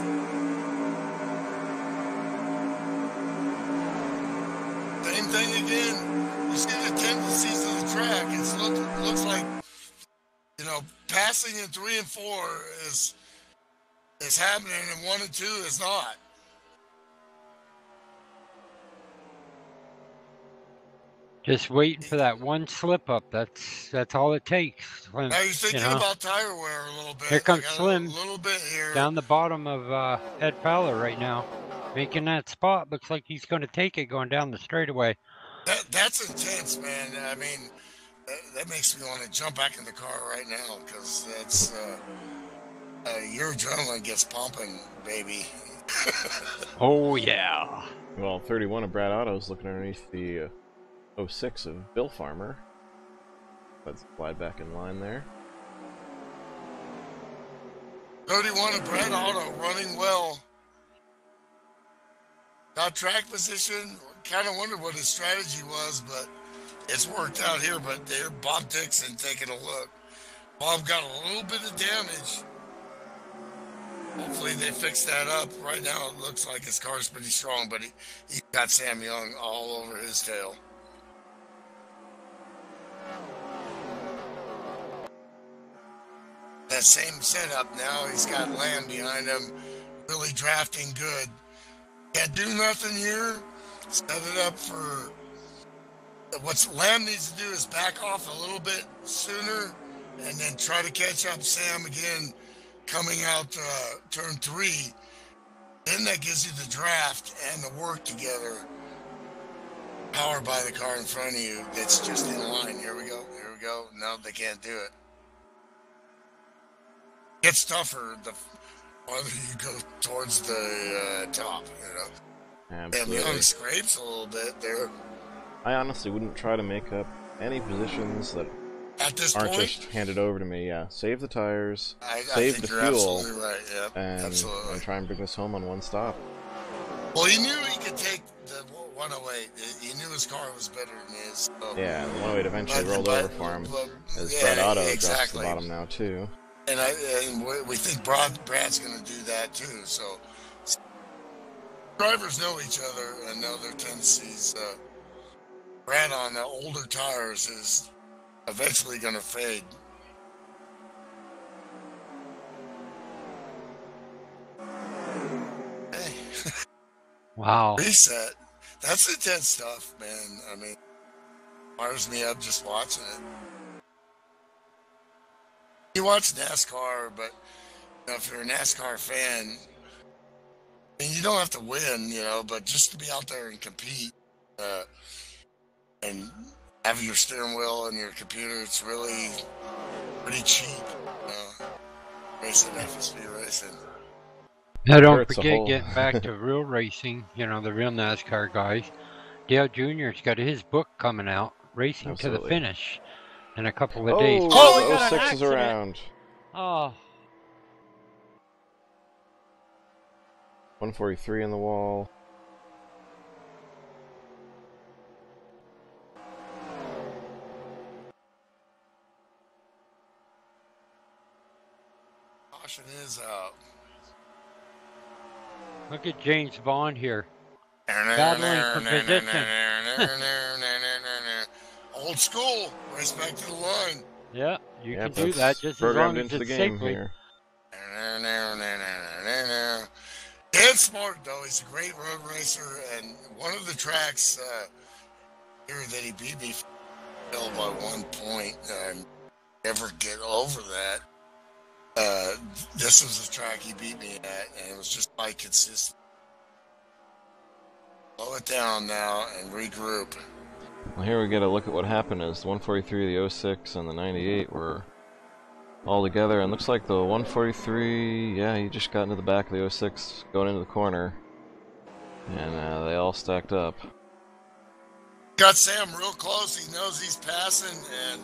Same thing again. You see the tendencies of the track. It looks like, you know, passing in 3 and 4 is happening, and 1 and 2 is not. Just waiting for that one slip up. That's all it takes. Slim, Now you're thinking about tire wear a little bit. Here comes Slim. A little bit here. Down the bottom of Ed Fowler right now, making that spot. Looks like he's going to take it going down the straightaway. That's intense, man. I mean, that makes me want to jump back in the car right now, because that's your adrenaline gets pumping, baby. Oh yeah. Well, 31 of Brad Otto's looking underneath the 06 of Bill Farmer. Let's slide back in line there. 31 of Brad Otto running well. Got track position. Kind of wondered what his strategy was, but it's worked out here. But there, Bob Dixon taking a look. Bob got a little bit of damage. Hopefully they fix that up. Right now it looks like his car's pretty strong, but he got Sam Young all over his tail. That same setup now. He's got Lamb behind him, really drafting good. Can't do nothing here. Set it up for what Lamb needs to do is back off a little bit sooner and then try to catch up Sam again coming out turn 3. Then that gives you the draft and the work together. Powered by the car in front of you that's just in line. Here we go. Here we go. No, they can't do it. Gets tougher the farther you go towards the top, you know. Absolutely. Young scrapes a little bit there. I honestly wouldn't try to make up any positions that at this aren't point, just handed over to me. Yeah, save the tires, I save the you're fuel, absolutely right. Yep, and try and bring this home on one stop. Well, he knew he could take the 108. He knew his car was better than his. So. Yeah, the 108 eventually rolled over for him. As Brad Otto drops to the bottom now too. And we think Brad's going to do that too. So drivers know each other and know their tendencies. Brad on the older tires is eventually going to fade. Hey. Wow. Reset. That's intense stuff, man. I mean, fires me up just watching it. You watch NASCAR, but you know, if you're a NASCAR fan, I mean, you don't have to win, you know, but just to be out there and compete and have your steering wheel and your computer, it's really pretty cheap. You know, racing FSB racing. Now don't forget, getting back to real racing, you know, the real NASCAR guys. Dale Jr.'s got his book coming out, Racing to the Finish, in a couple of days. Oh, we got 06 is around. Oh. 143 on the wall. Caution is out. Look at James Bond here. Battling for position. Old school. Race back to the line. Yeah, you can do that just as long as it's safely. Here. Dan's smart, though. He's a great road racer, and one of the tracks here that he beat me by 1 point, and never get over that. This was the track he beat me at, and it was just by consistency. Slow it down now and regroup. Well, here we get a look at what happened as the 143, the 06, and the 98 were all together, and looks like the 143, yeah, he just got into the back of the 06 going into the corner, and they all stacked up. Got Sam real close. He knows he's passing, and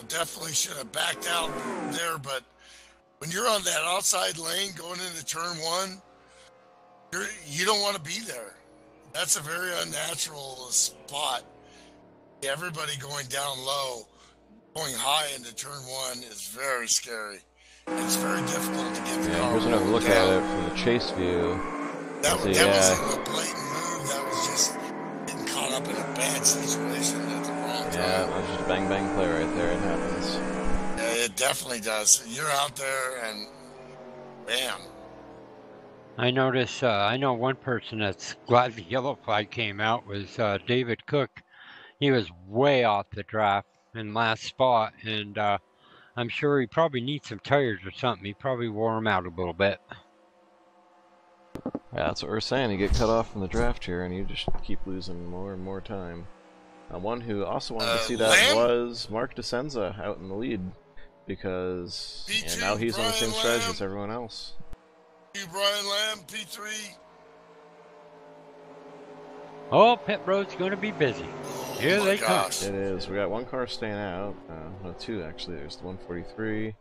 definitely should have backed out there. But when you're on that outside lane going into turn one, you don't want to be there. That's a very unnatural spot. Everybody going down low, going high into turn one is very scary. It's very difficult to get the car. Here's another look at it from the chase view. That wasn't a blatant move. That was just getting caught up in a bad situation at the wrong time. Yeah, that was just a bang-bang play right there. It happens. Yeah, it definitely does. You're out there and bam. I notice, I know one person that's glad the yellow flag came out was David Cook. He was way off the draft in last spot, and I'm sure he probably needs some tires or something. He probably wore them out a little bit. Yeah, that's what we're saying. You get cut off from the draft here, and you just keep losing more and more time. One who also wanted to see that was Mark DeSenza out in the lead, because now he's on the same strategy as everyone else. Brian Lamb, P3. Oh, pit road's going to be busy. Here they come. It is. We got one car staying out. No, two actually. There's the 143.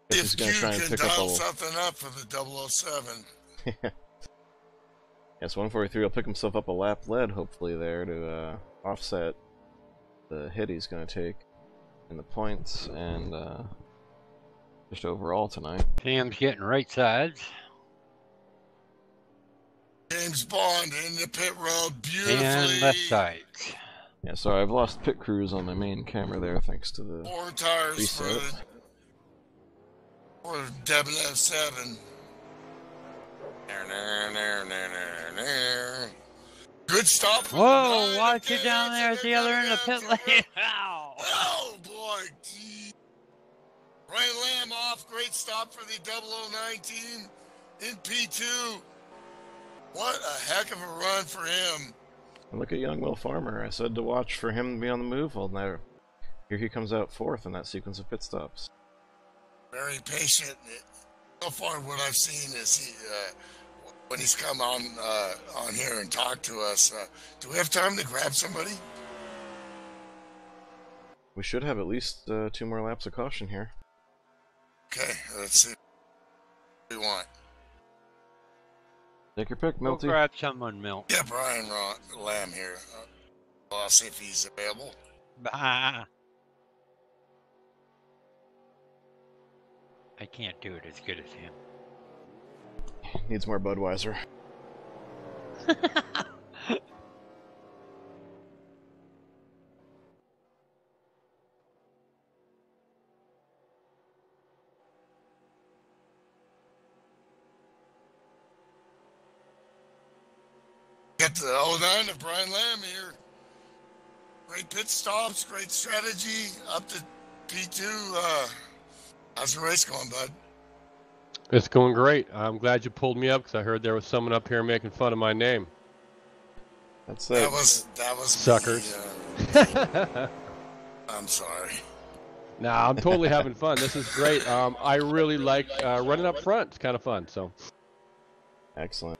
If you can dial something up for the 007. Yes, 143 will pick himself up a lap lead, hopefully, there to offset the hit he's going to take in the points and just overall tonight. Sam's getting right sides. James Bond in the pit road beautifully. And left sides. Yeah, sorry, I've lost pit crews on my main camera there thanks to the 4 tires reset. for 007. Good stop. Whoa, watch it down there at the other end of the pit lane. Ow. Oh, boy. Brian Lamb off. Great stop for the 0019 in P2. What a heck of a run for him. And look at young Will Farmer. I said to watch for him to be on the move. Well, now here he comes out fourth in that sequence of pit stops. Very patient. So far, what I've seen is he, when he's come on here and talked to us, do we have time to grab somebody? We should have at least 2 more laps of caution here. Okay, let's see what we want. Take your pick, Milty. We'll grab someone, Milt. Yeah, Brian Lamb here. I'll see if he's available. Bah. I can't do it as good as him. Needs more Budweiser. Get the 09 of Brian Lamb here. Great pit stops, great strategy, up to P2. How's the race going, bud? It's going great. I'm glad you pulled me up because I heard there was someone up here making fun of my name. That's that was suckers. I'm sorry. Nah, I'm totally having fun. This is great. I really like running up front. It's kind of fun. So. Excellent.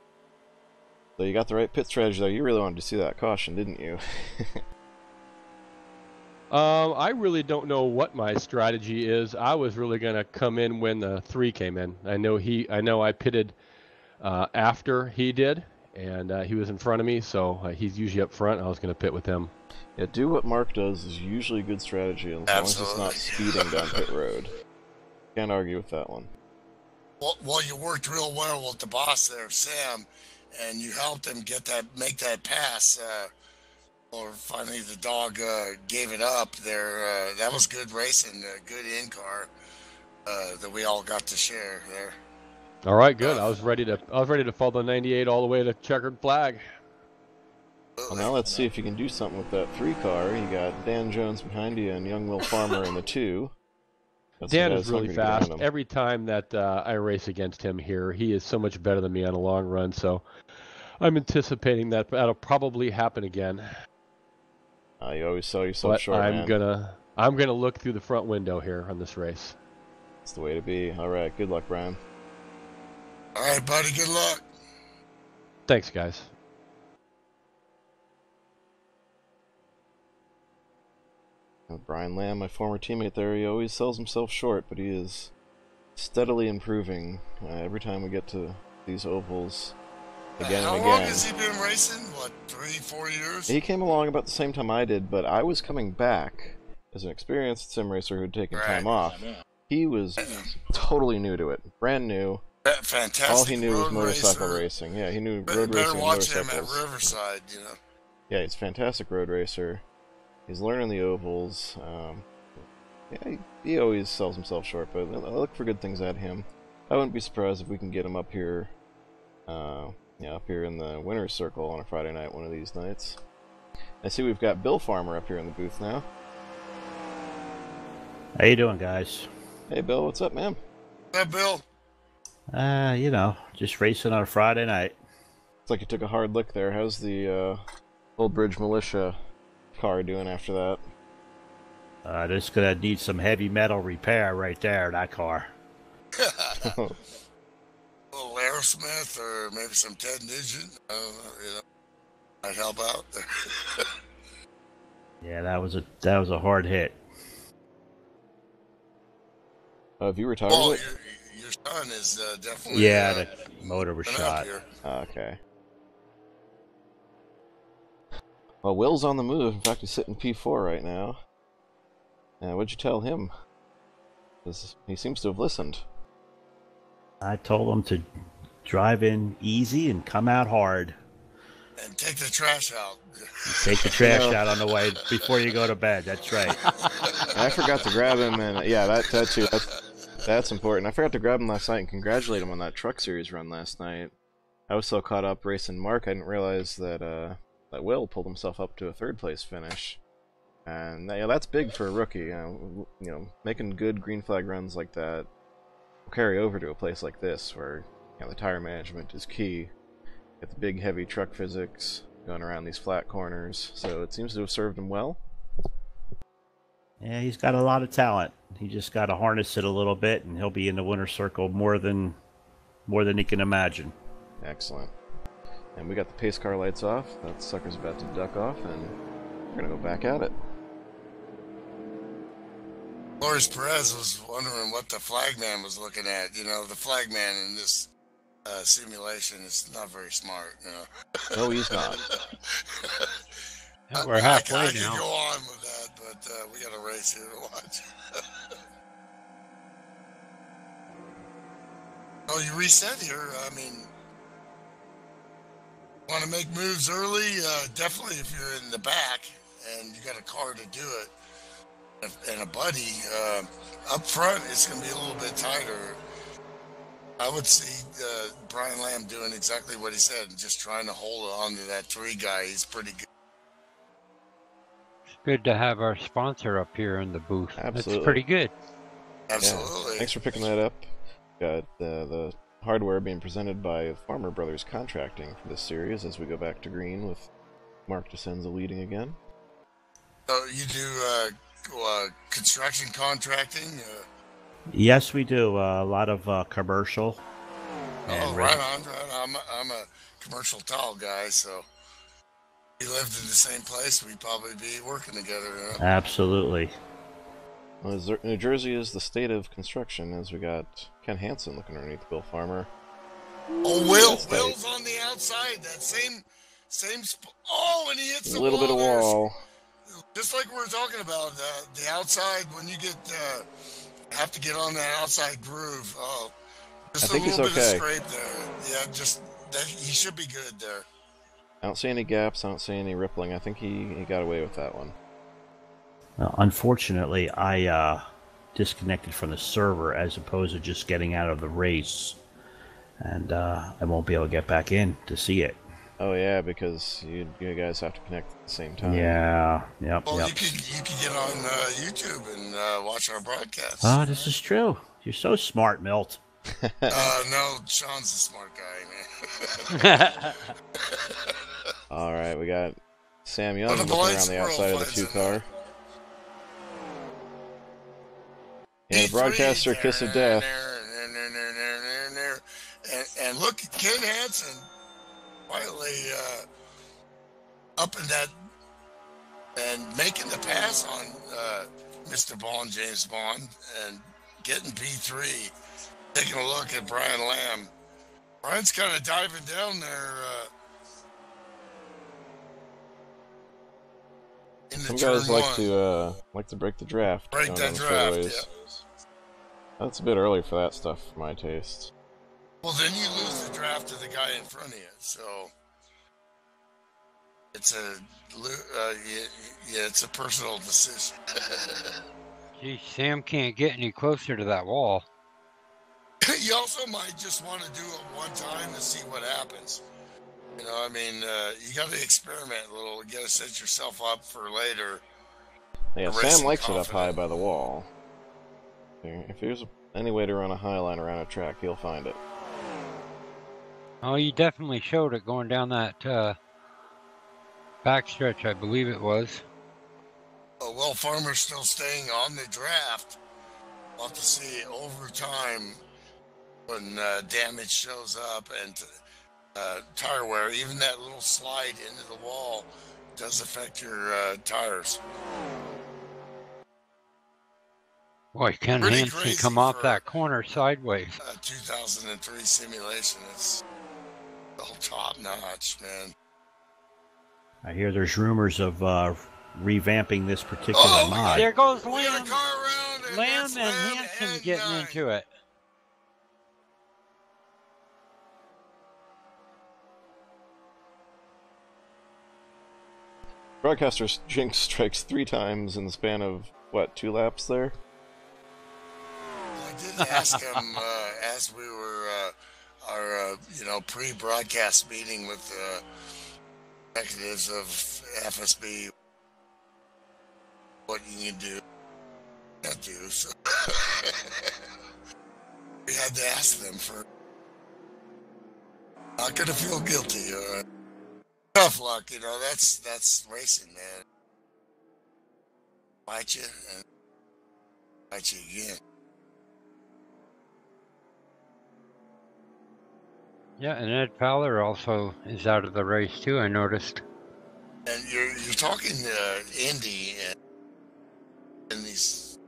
So you got the right pit strategy though. You really wanted to see that caution, didn't you? I really don't know what my strategy is. I was really gonna come in when the 3 came in. I know I pitted after he did, and he was in front of me, so he's usually up front. I was gonna pit with him. Yeah, do what Mark does is usually a good strategy, as long as it's not speeding down pit road. Can't argue with that one. Well, you worked real well with the boss there, Sam, and you helped him make that pass. Or finally the dog gave it up there. That was good racing, good in-car that we all got to share there. All right, good. I was ready to follow the 98 all the way to checkered flag. Well, now let's see if you can do something with that 3 car. You got Dan Jones behind you and young Will Farmer in the 2. Dan is really fast. Every time that I race against him here, he is so much better than me on a long run. So I'm anticipating that that'll probably happen again. You always sell yourself But short, I'm man. gonna look through the front window here on this race. That's the way to be. All right, good luck, Brian. All right, buddy. Good luck. Thanks, guys. Brian Lamb, my former teammate there, he always sells himself short, but he is steadily improving every time we get to these ovals again How and long again. has he been racing? What, 3-4 years? He came along about the same time I did, but I was coming back as an experienced sim racer who'd taken time off. He was totally new to it, brand new. Fantastic. All he knew was road motorcycle racer. racing. Yeah, he knew Better road racing and watch him at motorcycles. Riverside, you know. Yeah, he's a fantastic road racer. He's learning the ovals. Yeah, he always sells himself short, but I look for good things at him. I wouldn't be surprised if we can get him up here, up here in the winner's circle on a Friday night, one of these nights. I see we've got Bill Farmer up here in the booth now. How you doing, guys? Hey, Bill, what's up, man? What's up, Bill? Just racing on a Friday night. Looks like you took a hard look there. How's the Old Bridge Militia car doing after that? This gonna need some heavy metal repair right there, that car. A little Aerosmith or maybe some Ted Nugent, you know, might help out. Yeah, that was a hard hit. Have you retired Oh, it? your son is definitely. Yeah, the motor was been shot. up here. Okay. Well, Will's on the move. In fact, he's sitting P4 right now. What'd you tell him? 'Cause he seems to have listened. I told him to drive in easy and come out hard. And take the trash out. Take the trash out on the way before you go to bed. That's right. I forgot to grab him, and yeah, that too. That's important. I forgot to grab him last night and congratulate him on that Truck Series run last night. I was so caught up racing Mark, I didn't realize that that Will pulled himself up to a third place finish, and that's big for a rookie. You know, making good green flag runs like that will carry over to a place like this, where the tire management is key. Get the big heavy truck physics going around these flat corners, so it seems to have served him well. Yeah, he's got a lot of talent. He just got to harness it a little bit, and he'll be in the winner's circle more than he can imagine. Excellent. And we got the pace car lights off. That sucker's about to duck off, and we're gonna go back at it. Loris Perez was wondering what the flagman was looking at. You know, the flagman in this simulation is not very smart. You know. No, he's not. We're halfway I now. could go on with that, but we got a race here to watch. Oh, you reset here. I mean, want to make moves early? Definitely if you're in the back and you got a car to do it and a buddy up front, it's going to be a little bit tighter. I would see Brian Lamb doing exactly what he said and just trying to hold on to that 3 guy. He's pretty good. It's good to have our sponsor up here in the booth. Absolutely. That's pretty good. Absolutely. Yeah. Thanks for picking that up. Got the hardware being presented by Farmer Brothers Contracting for this series as we go back to green with Mark DeSenza leading again. So you do construction contracting? Yes, we do. A lot of commercial. Oh, right on. I'm a commercial towel guy, so if we lived in the same place, we'd probably be working together. You know? Absolutely. Well, New Jersey is the state of construction, as we got Ken Hansen looking underneath Bill Farmer. Oh, Will's on the outside. That same oh, and he hits the A little bit of there. wall. Just like we were talking about, the outside, when you have to get on that outside groove. Oh, just I think a little he's bit okay. of scrape there. Yeah, just that he should be good there. I don't see any gaps. I don't see any rippling. I think he got away with that one. Unfortunately, I disconnected from the server as opposed to just getting out of the race, and I won't be able to get back in to see it. Oh yeah, because you guys have to connect at the same time. Yeah. Yep. Well, Yep. you could get on YouTube and watch our broadcast. Oh, this is true. You're so smart, Milt. No, Sean's a smart guy, man. All right, we got Sam Young But a looking blind around the squirrel outside of the finds two a car. nut. And the broadcaster kiss of death. And look, Ken Hansen quietly up in that and making the pass on Mr. Bond, James Bond, and getting P3. Taking a look at Brian Lamb. Brian's kind of diving down there in the Some turn guys one. like to break the draft. Break going that down the draft, straightaways. yeah. That's a bit early for that stuff for my taste. Well, then you lose the draft to the guy in front of you. So it's it's a personal decision. Gee, Sam can't get any closer to that wall. You also might just want to do it one time to see what happens. You know, I mean, you got to experiment a little. You got to set yourself up for later. Yeah, Sam likes it up high by the wall. If there's any way to run a high line around a track, he'll find it. Oh, you definitely showed it going down that backstretch, I believe it was. Well, Farmer's still staying on the draft. We'll have to see over time when damage shows up and tire wear. Even that little slide into the wall does affect your tires. Boy, Ken Pretty Hansen crazy come off for that corner sideways. 2003 simulation. It's all top notch, man. I hear there's rumors of revamping this particular mod. There goes We got Lamb. a car around, and Lamb that's and Lamb Hansen and getting 9. into it. Broadcaster's jinx strikes 3 times in the span of, what, 2 laps there? I did ask him as we were our pre-broadcast meeting with executives of FSB what you can do, not do. So we had to ask them for. Not gonna feel guilty. Tough luck, you know. That's racing, man. Bite you and bite you again. Yeah, and Ed Fowler also is out of the race too, I noticed. And you're talking Indy and these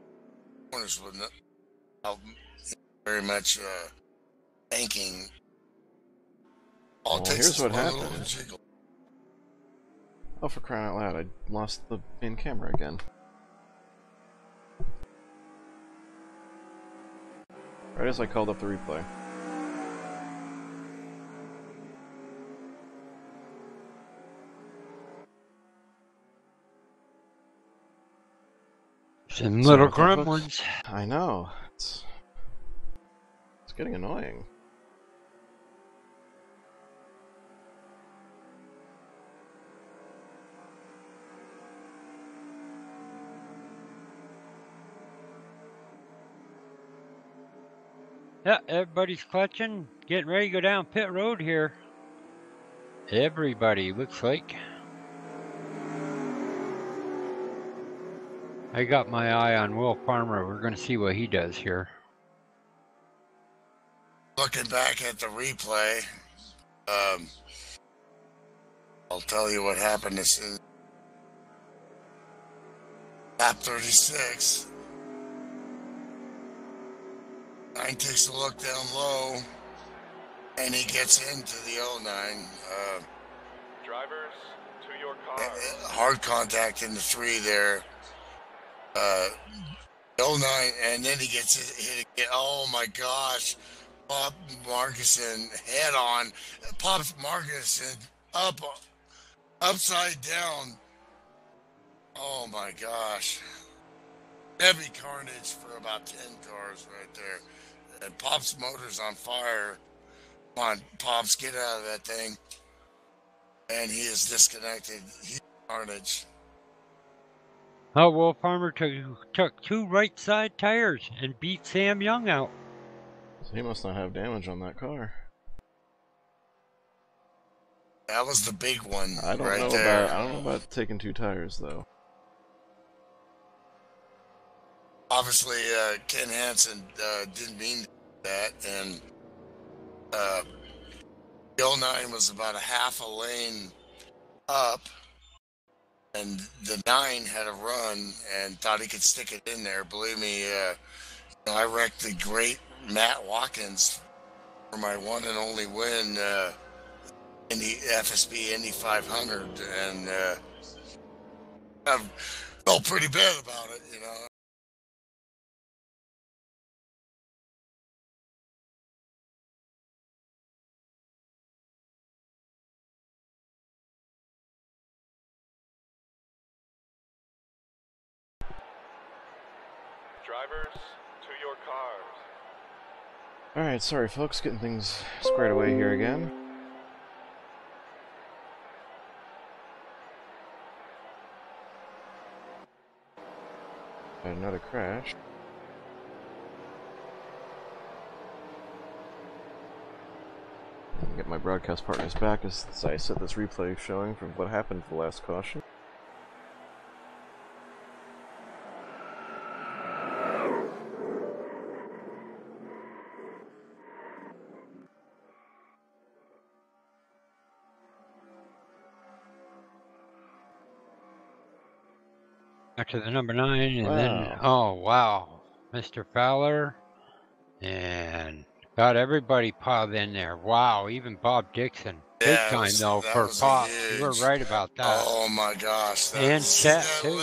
corners with not very much banking. Well, here's what happened. Oh, for crying out loud, I lost the in camera again. Right as I called up the replay. Some little gremlins. I know. It's getting annoying. Yeah, everybody's clutching, getting ready to go down pit road here. Everybody, looks like. I got my eye on Will Farmer. We're going to see what he does here. Looking back at the replay, I'll tell you what happened as soon. Lap 36. 9 takes a look down low, and he gets into the 09. Drivers, to your car. Hard contact in the 3 there. 09, and then he gets hit again. Oh my gosh. Pop Marguson head on. Pops Marguson upside down. Oh my gosh. Heavy carnage for about 10 cars right there. And Pop's motor's on fire. Come on, Pops, get out of that thing. And he is disconnected. He's carnage. Oh, Will Farmer took 2 right side tires and beat Sam Young out. So he must not have damage on that car. That was the big one I don't know there. about. I don't know about taking 2 tires though. Obviously, Ken Hansen didn't mean that, and the 09 was about a half a lane up, and the 9 had a run and thought he could stick it in there. Believe me, I wrecked the great Matt Watkins for my one and only win in the FSB Indy 500, and I felt pretty bad about it, you know. Drivers, to your cars. Alright, sorry folks, getting things squared away here again. Had another crash. Get my broadcast partners back as I set this replay showing from what happened at the last caution. Back to the number 9, and then, Wow. oh, wow. Mr. Fowler, and got everybody piled in there. Wow, even Bob Dixon. Big Yeah, time, though, that for was Pop. huge. You were right about that. Oh my gosh! And Chet, too.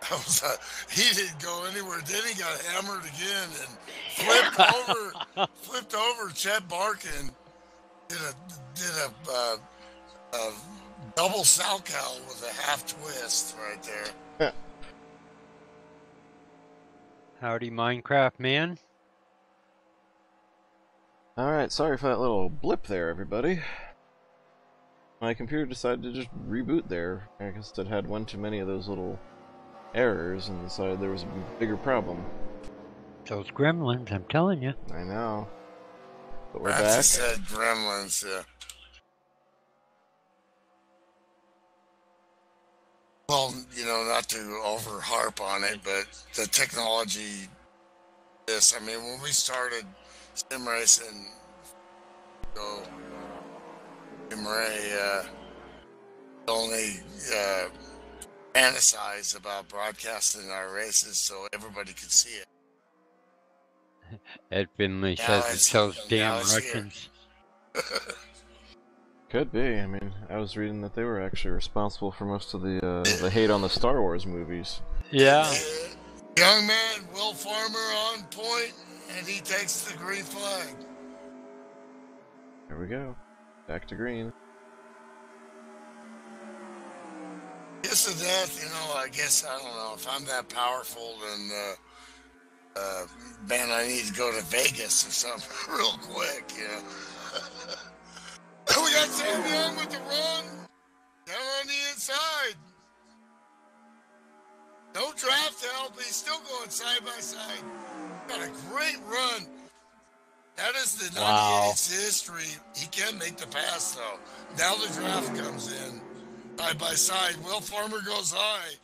That was he didn't go anywhere. Then he got hammered again and flipped over. Chet Barkin did a double Salchow with a half twist right there. Howdy, Minecraft man. Alright, sorry for that little blip there, everybody. My computer decided to just reboot there. I guess it had one too many of those little errors and decided there was a bigger problem. Those gremlins, I'm telling you. I know. But we're Francis back. said gremlins, yeah. Well, not to over harp on it, but the technology, I mean, when we started sim racing, Jim Ray only fantasize about broadcasting our races so everybody could see it. Ed Finley Now says it's those damn it's here. Russians. Could be. I mean, I was reading that they were actually responsible for most of the hate on the Star Wars movies. Yeah. Young man, Will Farmer on point, and he takes the green flag. There we go. Back to green. Kiss of death, I guess, I don't know, if I'm that powerful, then, man, I need to go to Vegas or something real quick, We got Sam Young with the run down on the inside. No draft help. He's still going side by side. Got a great run. That is the 98's history. He can make the pass, though. Now the draft comes in. Side by side. Will Farmer goes high.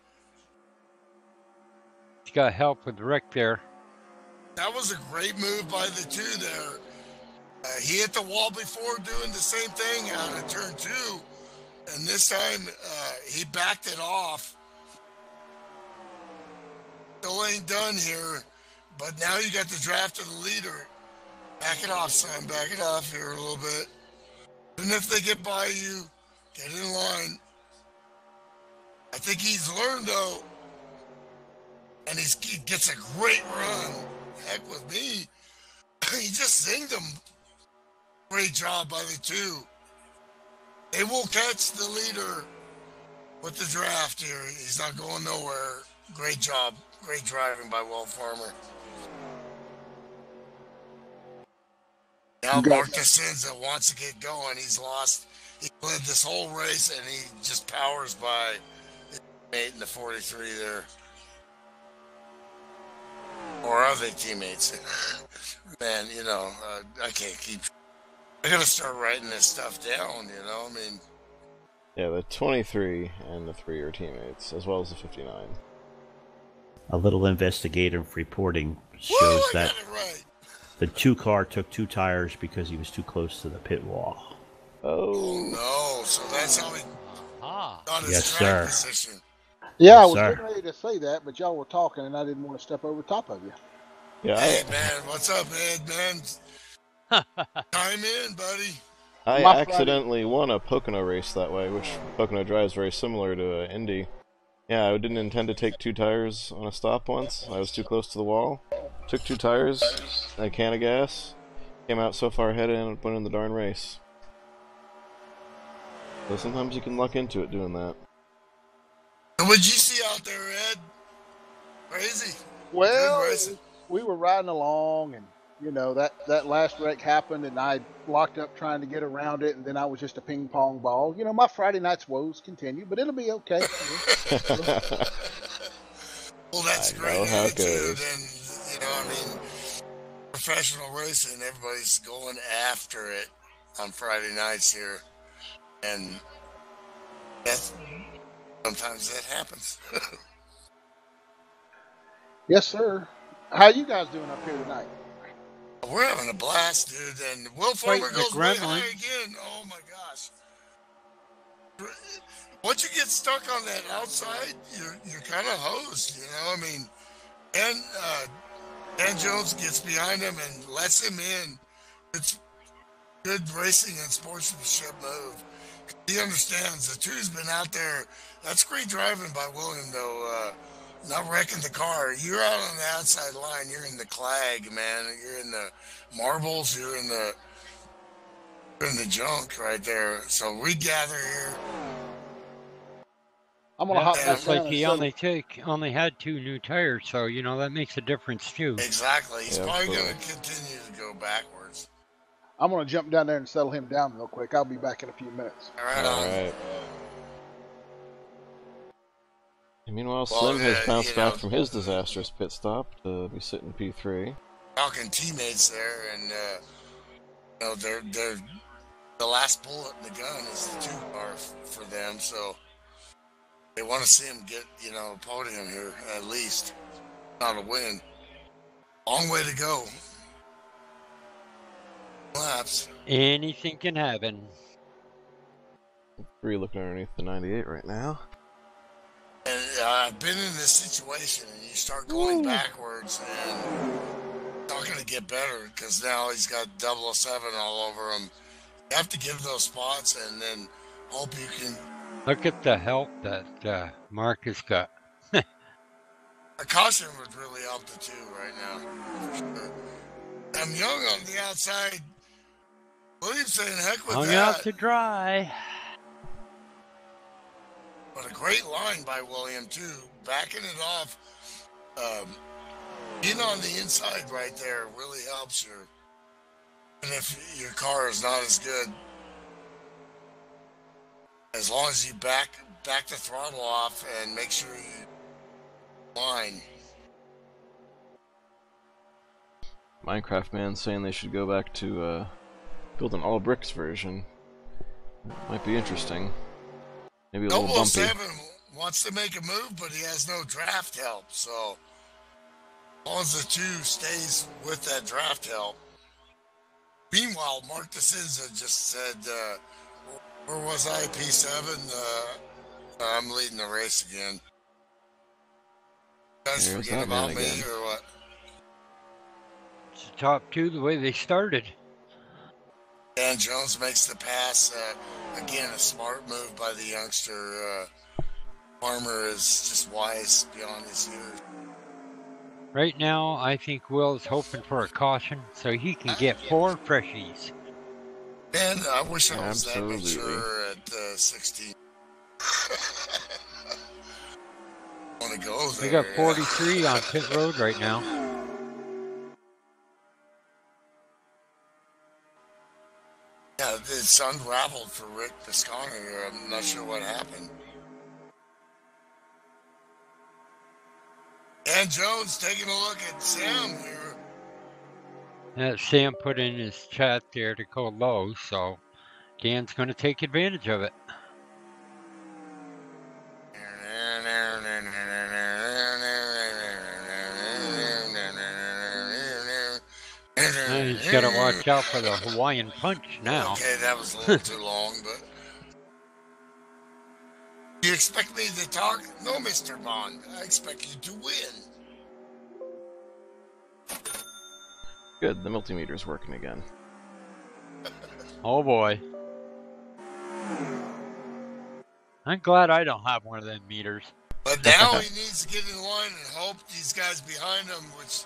He's got help with Rick there. That was a great move by the two there. He hit the wall before doing the same thing out of turn 2. And this time, he backed it off. Still ain't done here. But now you got the draft of the leader. Back it off, son. Back it off here a little bit. And if they get by you, get in line. I think he's learned, though. And he gets a great run. Heck with me. He just zinged him. Great job by the two. They will catch the leader with the draft here. He's not going nowhere. Great job. Great driving by Will Farmer. Now Mark DeCenza wants to get going. He's lost. He led this whole race, and he just powers by his mate in the 43 there. Or are they teammates? Man, I can't keep. I gotta start writing this stuff down. I mean, Yeah, the 23 and the 3 are teammates, as well as the 59. A little investigative reporting woo, shows I that got it right. the 2 car took 2 tires because he was too close to the pit wall. Oh no! So that's how he Ah. got his Yes, track sir. position. Yeah, I Yes, was sir. getting ready to say that, but y'all were talking, and I didn't want to step over top of you. Yeah, Hey man, what's up, Ed? Man, time in, buddy. I My Friday- accidentally won a Pocono race that way, which Pocono drives very similar to Indy. Yeah, I didn't intend to take 2 tires on a stop once. I was too close to the wall. Took 2 tires, and a can of gas. Came out so far ahead and ended up winning the darn race. So sometimes you can luck into it doing that. And what'd you see out there, Ed? Crazy. Well, Good racing. we were riding along, and that last wreck happened, and I locked up trying to get around it, and then I was just a ping pong ball. My Friday night's woes continue, but it'll be okay. Well, that's I great know how it attitude, goes. and I mean, professional racing, everybody's going after it on Friday nights here, and sometimes that happens. Yes, sir. How you guys doing up here tonight? We're having a blast, dude, and Will Fighting Farmer the goes way high gremlins. again. Oh my gosh! Once you get stuck on that outside, you're kind of hosed, I mean, and Dan Jones gets behind him and lets him in. It's good racing and sportsmanship move. He understands the 2's been out there. That's great driving by William, though. Not wrecking the car. You're out on the outside line. You're in the clag, man. You're in the marbles. You're in the junk right there. So we gather here. I'm gonna hop back That's down like and he settle. only had 2 new tires, so that makes a difference too. Exactly. He's Yeah, probably going absolutely. to continue to go backwards. I'm gonna jump down there and settle him down real quick. I'll be back in a few minutes. All right, on. Alright. And meanwhile, Well, Slim has yeah, bounced back from his disastrous pit stop to be sitting P3. Talking teammates there, and they're the last bullet in the gun is the 2 car for them. So they want to see him get a podium here at least, not a win. Long way to go. Laps. Anything can happen. 3 looking underneath the 98 right now. And I've been in this situation, and you start going backwards, and it's not going to get better because now he's got 007 all over him. You have to give those spots, and then hope you can. Look at the help that Marcus got. A caution would really help the 2 right now, for sure. I'm young on the outside. Williams saying heck with Hung that. out to dry. But a great line by William, too. Backing it off. Being on the inside right there really helps you. And if your car is not as good, as long as you back the throttle off and make sure you line. Minecraft Man saying they should go back to build an all bricks version. Might be interesting. Maybe a little bumpy. 007 wants to make a move, but he has no draft help. So as long as the 2 stays with that draft help. Meanwhile, Mark DeCenza just said, where was I, P7? I'm leading the race again. You guys There's forget that man about me again. or what? It's the top 2 the way they started. Dan Jones makes the pass. Again, a smart move by the youngster. Farmer is just wise beyond his years. Right now, I think Will's hoping for a caution so he can get 4 freshies. Man, I wish I was Absolutely. that mature at 16. I want to go there. We got 43 on pit road right now. Yeah, it's unraveled for Rick Piscani here. I'm not sure what happened. Dan Jones taking a look at Sam here. Sam put in his chat there to go low, so Dan's going to take advantage of it. He's got to watch out for the Hawaiian punch now. Okay, that was a little too long, but. You expect me to talk? No, Mr. Bond. I expect you to win. Good, the multimeter's working again. Oh boy. I'm glad I don't have one of them meters. But now he needs to get in line and hope these guys behind him, which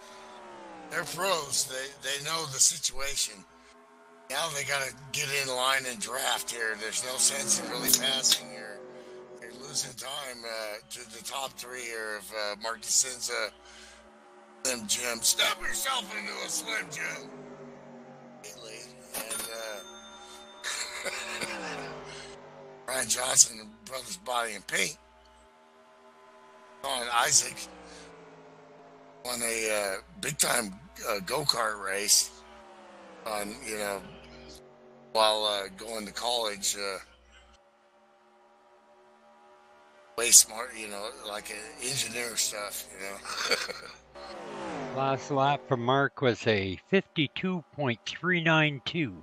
they're pros, they know the situation. Now they got to get in line and draft here. There's no sense in really passing here. They're losing time to the top three here of Mark DeCenza, Slim Jim. Step yourself into a Slim Jim. And Ryan Johnson and Brothers Body and Paint. On Isaac won a big-time go-kart race on, while going to college. Way smart, like engineer stuff, Last lap for Mark was a 52.392.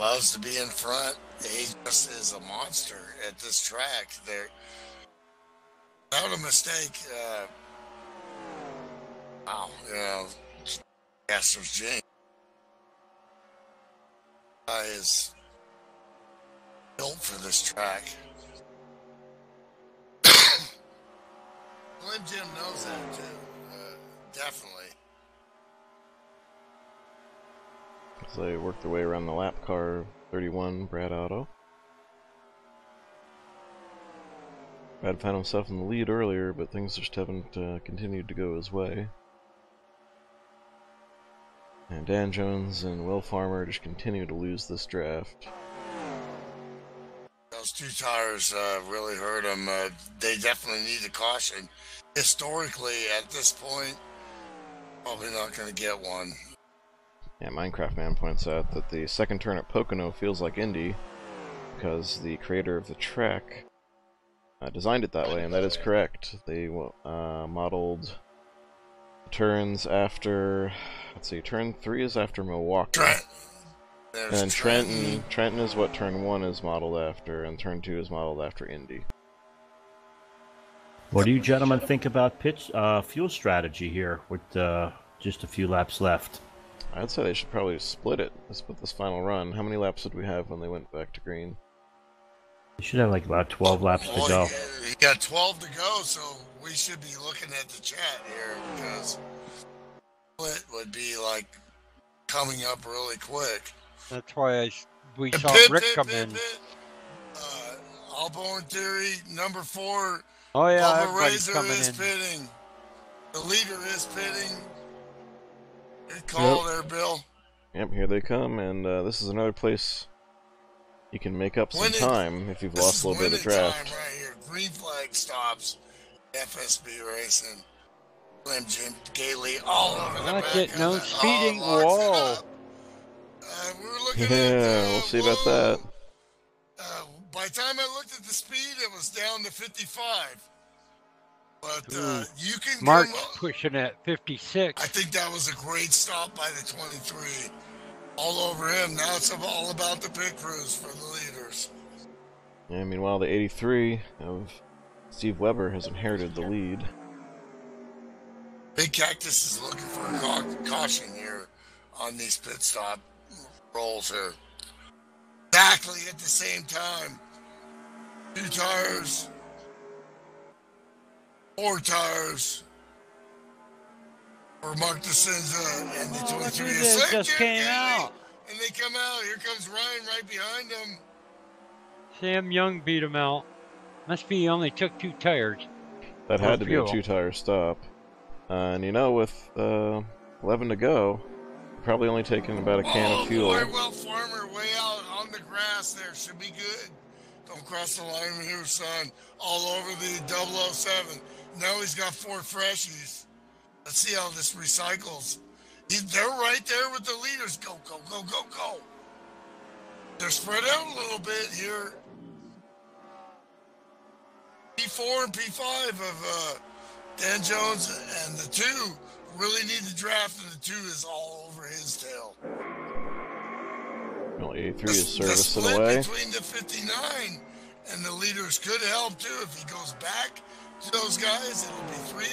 Loves to be in front. He just is a monster at this track. They're without a mistake. Wow, Castro's James is built for this track. Slim Jim knows that too, definitely. As they work their way around the lap car, 31, Brad Otto. Brad found himself in the lead earlier, but things just haven't continued to go his way. And Dan Jones and Will Farmer just continue to lose this draft. Those two tires really hurt him. They definitely need a caution. Historically, at this point, probably not going to get one. Yeah, Minecraft Man points out that the second turn at Pocono feels like Indy because the creator of the track designed it that way, and that is correct. They modeled turns after, let's see, turn 3 is after Milwaukee. And then Trenton is what turn 1 is modeled after, and turn 2 is modeled after Indy. What do you gentlemen think about fuel strategy here with just a few laps left? I'd say they should probably split it. Split this final run. How many laps did we have when they went back to green? You should have like about 12 laps to go. You got 12 to go, so we should be looking at the chat here because split would be like coming up really quick. That's why we saw Rick come in. Allborn Theory, number 4. Oh yeah, Bubba everybody's Razor coming is in. pitting. The leader is pitting. Good call there, Bill. Yep, here they come, and this is another place you can make up some time if you've lost a little bit of the draft. Time right here. Green flag stops. FSB racing. Slim Jim Gailey all over the back. Watch it, no speeding. Whoa. We're looking Yeah, we'll see about that. By the time I looked at the speed, it was down to 55. But you can Mark's pushing at 56. I think that was a great stop by the 23. All over him. Now it's all about the pit crews for the leaders. Yeah, meanwhile, the 83 of Steve Weber has inherited the lead. Big Cactus is looking for a caution here on these pit stop rolls here. Exactly at the same time. 2 tires. 4 tires. For Mark DeCenza and the 23. This just came out. And they come out. Here comes Ryan right behind them. Sam Young beat him out. Must be he only took 2 tires. That had to be a 2-tire stop. And with 11 to go, probably only taking about a can of fuel. Well, Farmer way out on the grass there. Should be good. Don't cross the line here, son. All over the 007. Now he's got 4 freshies. Let's see how this recycles. They're right there with the leaders. Go, go, go, go, go. They're spread out a little bit here. P4 and P5 of Dan Jones and the 2 really need the draft, and the 2 is all over his tail. Well, 83 is servicing the split away. Between the 59 and the leaders could help too. If he goes back to those guys, it'll be 3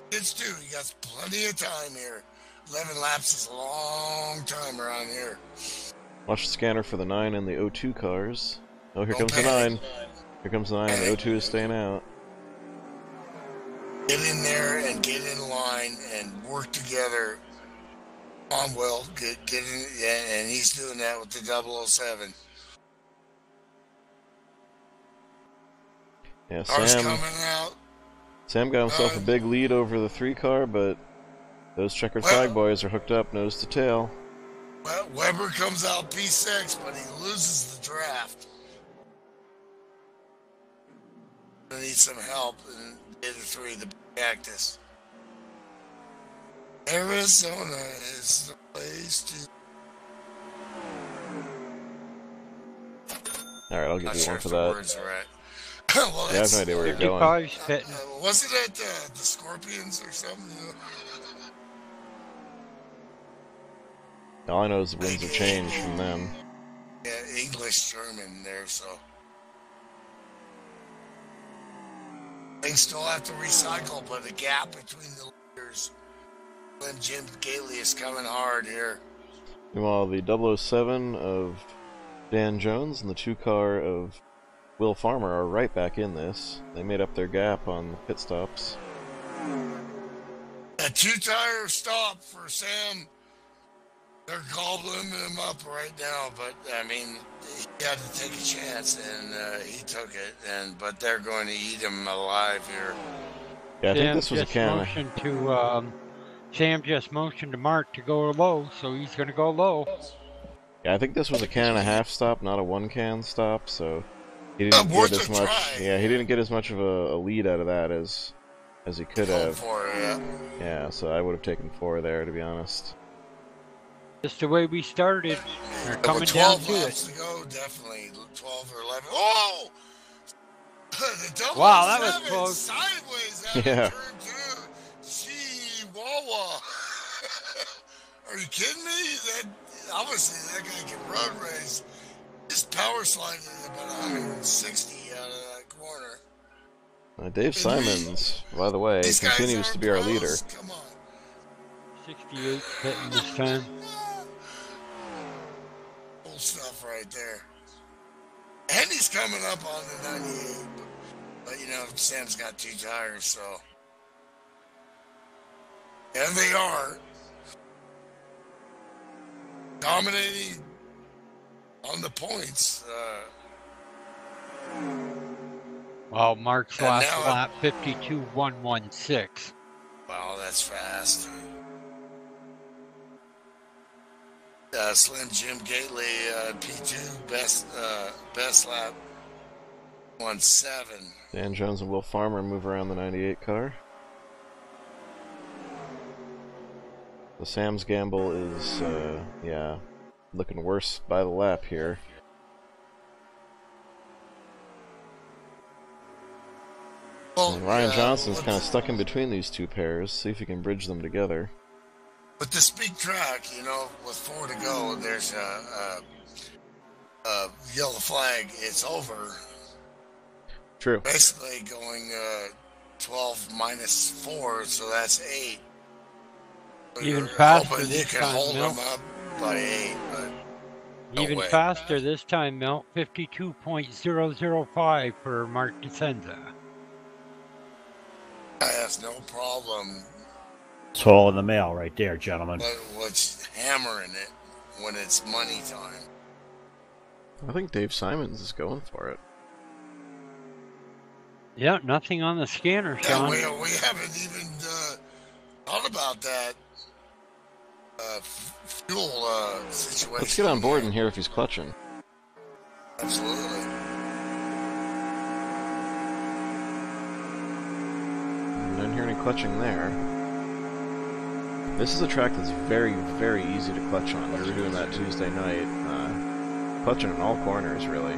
against 2. He got plenty of time here. 11 laps is a long time around here. Watch the scanner for the 9 and the 02 cars. Oh, here comes the 9. Here comes the 9, and the 02 is staying out. Get in there and get in line and work together. On Will, get in, and he's doing that with the 007. Yeah, Car's coming out. Sam got himself a big lead over the 3 car, but those checkered flag boys are hooked up nose to tail. Well, Weber comes out P6, but he loses the draft. I need some help in the other 3, the cactus. Arizona is the place to. Alright, I'll give you one for that. Well, yeah, I have no idea where you're going. Was it at the Scorpions or something? All I know is the winds have changed from them. Yeah, English, German there, so. They still have to recycle, but the gap between the leaders and Jim Gately is coming hard here. Meanwhile, the 007 of Dan Jones and the 2 car of Will Farmer are right back in this. They made up their gap on the pit stops. A 2-tire stop for Sam. They're gobbling him up right now, but I mean, he had to take a chance, and he took it. But they're going to eat him alive here. Yeah, I think this was a can. Sam just motioned to Mark to go low, so he's going to go low. Yeah, I think this was a 1.5 stop, not a 1 can stop. So he didn't get as much. Yeah, he didn't get as much of a lead out of that as he could have. 4, yeah. Yeah, so I would have taken 4 there, to be honest. Just the way we started. They're coming down to 12 laps it. To go, definitely 12 or 11. Oh! Wow, that was close. Sideways yeah. Turn 2. Chihuahua. Are you kidding me? That obviously that guy can road race. Just power sliding about 160 out of that corner. Dave Simons, by the way, continues to be our leader. Come on. 68 hitting this time. Old stuff right there. And he's coming up on the 98. But you know, Sam's got 2 tires, so. And they are dominating on the points. Well, Mark's last lap, 52.116. Wow, that's fast. Slim Jim Gately, P2, best lap, 1.7. Dan Jones and Will Farmer move around the 98 car. The Sam's gamble is, yeah, looking worse by the lap here. Well, Ryan Johnson's kind of stuck in between these 2 pairs. See if he can bridge them together. With this big track, you know, with 4 to go, there's a yellow flag. It's over. True. Basically going 12 minus 4, so that's 8. Even faster this you can time, hold Milt. them up by 8, but Even faster this time, Milt. 52.005 for Mark DeSenza. That's no problem. It's all in the mail right there, gentlemen. But what's hammering it when it's money time? I think Dave Simons is going for it. Yeah, nothing on the scanner, Sean. We haven't even thought about that fuel situation. Let's get on board and hear if he's clutching. Absolutely. I didn't hear any clutching there. This is a track that's very, very easy to clutch on. We were doing that Tuesday night, clutching in all corners, really.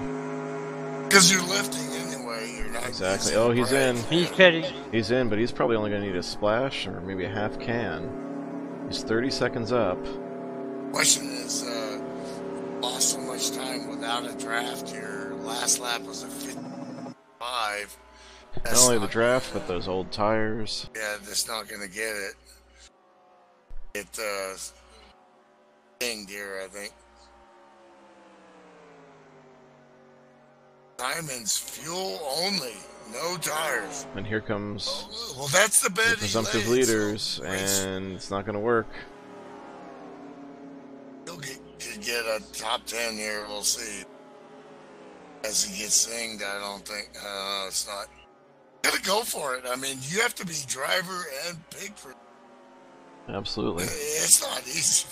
Because you're lifting anyway. You're not Exactly. using Oh, he's brake. in. He's pitting. He's in, but he's probably only going to need a splash or maybe a half can. He's 30 seconds up. Question is, lost so much time without a draft. Your last lap was a 55. Not only the draft, but those old tires. Yeah, that's not going to get it. It, dinged here, I think. Simon's fuel only, no tires. And here comes Well, that's the bet the he presumptive laid, leaders, so and it's not going to work. he'll could get a top 10 here. We'll see. As he gets singed, I don't think. It's not. Gotta go for it. I mean, you have to be driver and pig for. Absolutely. It's not easy.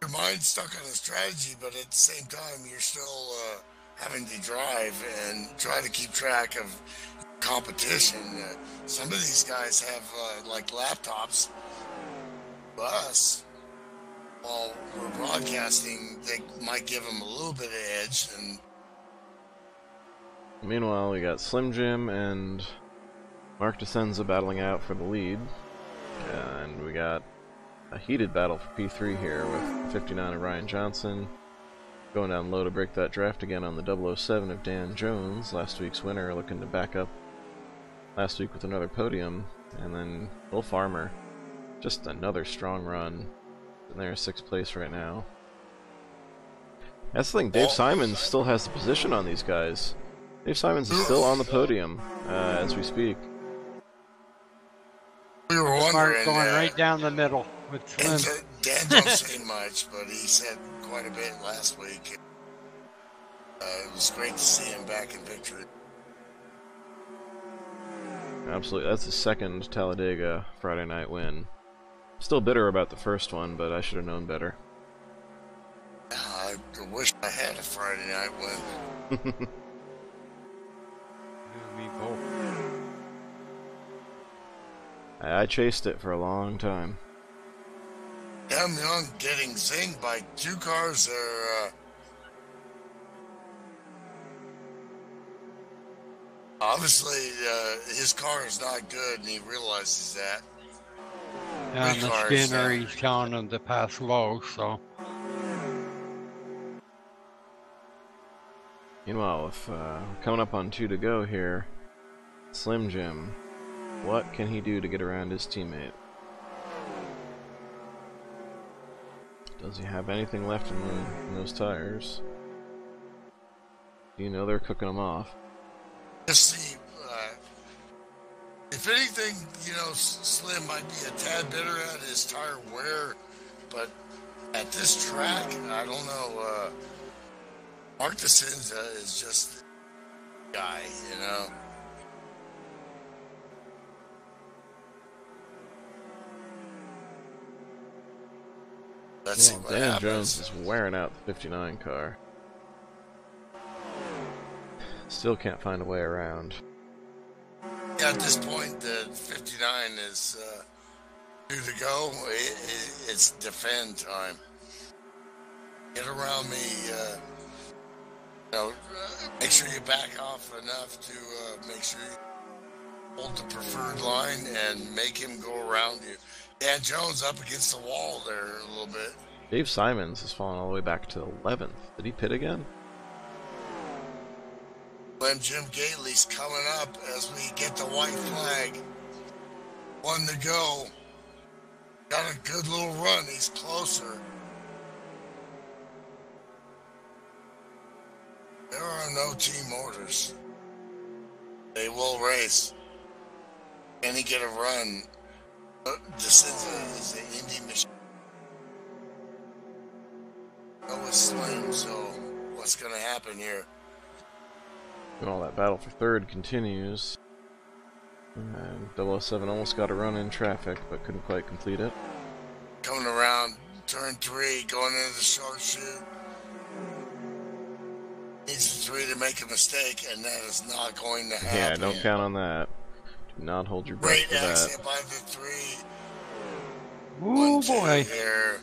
Your mind's stuck on a strategy, but at the same time, you're still having to drive and try to keep track of competition. Some of these guys have like laptops. Us, while we're broadcasting, they might give them a little bit of edge. And Meanwhile, we got Slim Jim and Mark DeSenza battling out for the lead. And we got a heated battle for P3 here with 59 of Ryan Johnson going down low to break that draft again on the 007 of Dan Jones, last week's winner, looking to back up last week with another podium. And then Will Farmer, just another strong run. And they're 6th place right now. That's the thing, Dave Simons still has the position on these guys. Dave Simons is still on the podium as we speak. we were Mark wondering. going right down the middle with Slim. Dan don't say much, but he said quite a bit last week. It was great to see him back in victory. Absolutely, that's the second Talladega Friday night win. Still bitter about the first one, but I should have known better. I wish I had a Friday night win. We both. I chased it for a long time. Cam Young getting zinged by 2 cars there. Obviously, his car is not good, and he realizes that. On the cars, spinner, he's telling him to pass low, so. Meanwhile, with coming up on 2 to go here, Slim Jim, what can he do to get around his teammate? Does he have anything left in those tires? You know they're cooking them off. Just see, if anything, you know, Slim might be a tad bitter at his tire wear, but at this track, I don't know. Mark DeSenza is just a guy, you know. Let's see what Dan happens. Jones is wearing out the 59 car. Still can't find a way around. Yeah, at this point, the 59 is 2 to go. It's defend time. Get around me. You know, make sure you back off enough to make sure you hold the preferred line and make him go around you. Dan Jones up against the wall there a little bit. Dave Simons has fallen all the way back to 11th. Did he pit again? When Jim Gately's coming up as we get the white flag. 1 to go. Got a good little run. He's closer. There are no team orders. They will race. Can he get a run? This is an Indy machine. No, it's Slim, so what's going to happen here? And all that battle for third continues. And 007 almost got a run in traffic, but couldn't quite complete it. Coming around turn 3, going into the short chute. Needs the 3 to make a mistake, and that is not going to happen. Yeah, don't count on that. Do not hold your breath Great for that. exit by the 3. Oh 1, 2 boy. here.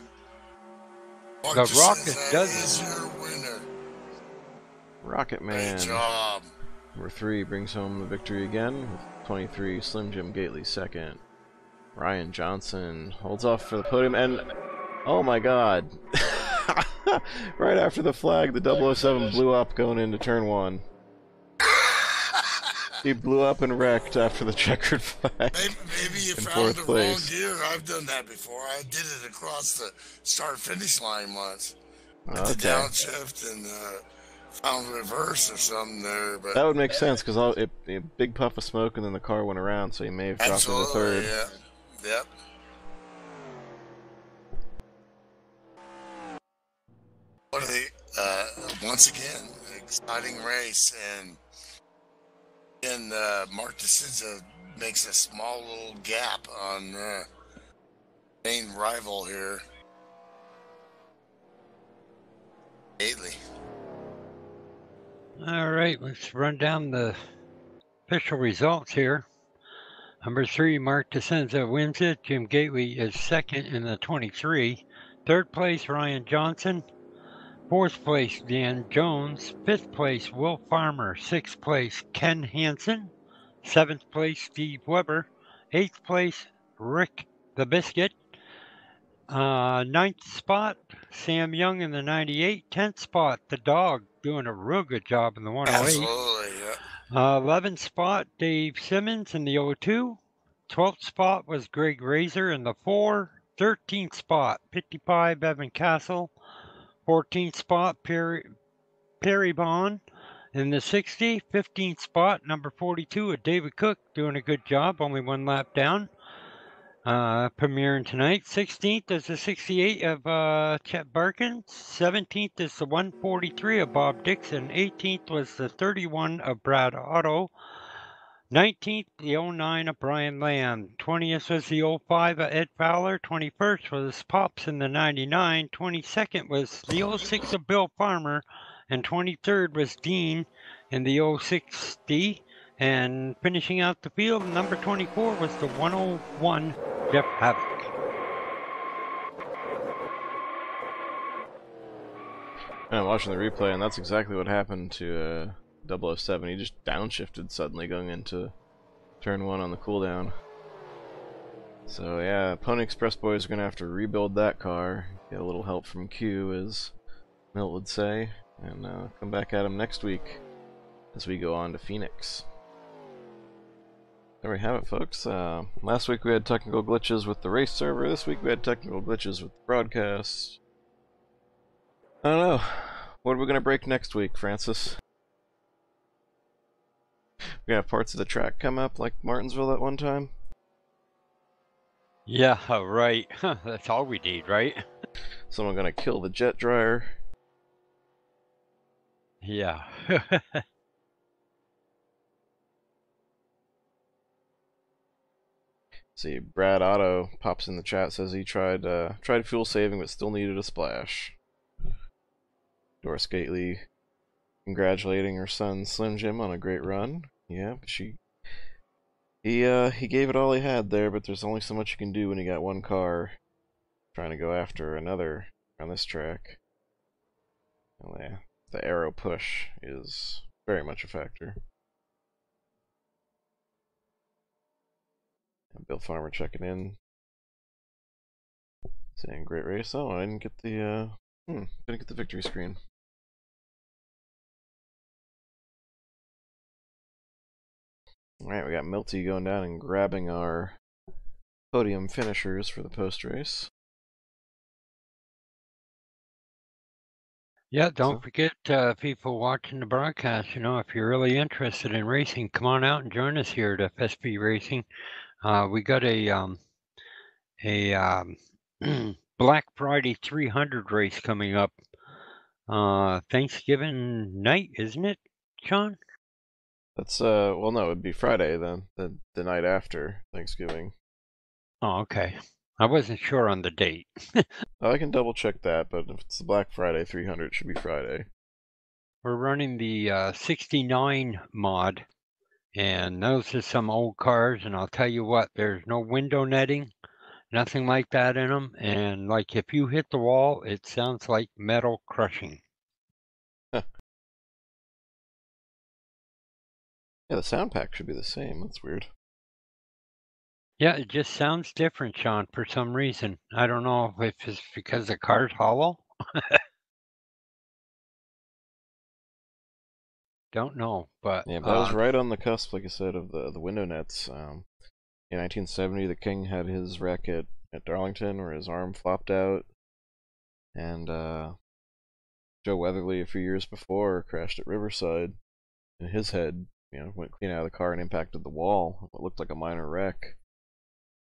Mark The DeSenza Rocket does is it. your winner. Rocket Great Man. job. Number 3 brings home the victory again with 23. Slim Jim Gately second. Ryan Johnson holds off for the podium, and oh my god. Right after the flag, the 007 blew up going into turn 1. He blew up and wrecked after the checkered flag. Maybe you in found 4th the place. wrong gear. I've done that before. I did it across the start-finish line once. At the Okay. downshift and found reverse or something there. But That would make sense, because a big puff of smoke and then the car went around, so he may have dropped into absolutely, 3rd. yeah. Yep. What are they? Once again, an exciting race, and Mark DeSenza makes a small little gap on main rival here, Gately. All right, let's run down the official results here. Number 3, Mark DeSenza wins it. Jim Gately is second in the 23. 3rd place, Ryan Johnson. 4th place, Dan Jones. 5th place, Will Farmer. 6th place, Ken Hansen. 7th place, Steve Weber. 8th place, Rick the Biscuit. 9th spot, Sam Young in the 98. 10th spot, the dog doing a real good job in the 108. Absolutely, yeah. 11th spot, Dave Simmons in the 02. 12th spot was Greg Razor in the 4. 13th spot, 55, Evan Castle. 14th spot, Perry Bond in the 60. 15th spot, number 42, David Cook doing a good job, only 1 lap down. Premiering tonight. 16th is the 68 of Chet Barkins. 17th is the 143 of Bob Dixon. 18th was the 31 of Brad Otto. 19th, the 09 of Brian Lamb. 20th was the 05 of Ed Fowler. 21st was Pops in the 99. 22nd was the 06 of Bill Farmer. And 23rd was Dean in the 060. And finishing out the field, number 24 was the 101 Jeff Havoc. I'm watching the replay, and that's exactly what happened to 007. He just downshifted suddenly going into turn 1 on the cooldown. So yeah, Pony Express boys are going to have to rebuild that car, get a little help from Q, as Milt would say, and come back at him next week as we go on to Phoenix. There we have it, folks. Last week we had technical glitches with the race server. This week we had technical glitches with the broadcast. I don't know. What are we going to break next week, Francis? We have parts of the track come up like Martinsville that one time? Yeah, right. That's all we need, right? Someone going to kill the jet dryer? Yeah. See, Brad Otto pops in the chat, says he tried fuel saving but still needed a splash. Doris Gately congratulating her son Slim Jim on a great run. Yeah, but he gave it all he had there, but there's only so much you can do when you got one car trying to go after another on this track. Well, yeah, the aero push is very much a factor. And Bill Farmer checking in, saying great race. Oh, I didn't get the didn't get the victory screen. Alright, we got Milty going down and grabbing our podium finishers for the post-race. Yeah, don't forget, people watching the broadcast, if you're really interested in racing, come on out and join us here at FSB Racing. We got a Black Friday 300 race coming up Thanksgiving night, isn't it, Sean? That's well, no, it'd be Friday then, the night after Thanksgiving. Oh, okay. I wasn't sure on the date. I can double check that, but if it's the Black Friday 300, it should be Friday. We're running the 69 mod, And those are some old cars, and I'll tell you what, there's no window netting, nothing like that in them. And like if you hit the wall, it sounds like metal crushing. Yeah, the sound pack should be the same. That's weird. Yeah, it just sounds different, Sean, for some reason. I don't know if it's because the car's hollow. Don't know, but Yeah, but that was right on the cusp, like I said, of the window nets. In 1970, the King had his wreck at Darlington, where his arm flopped out, and Joe Weatherly, a few years before, crashed at Riverside, and his head, went clean out of the car and impacted the wall. What looked like a minor wreck,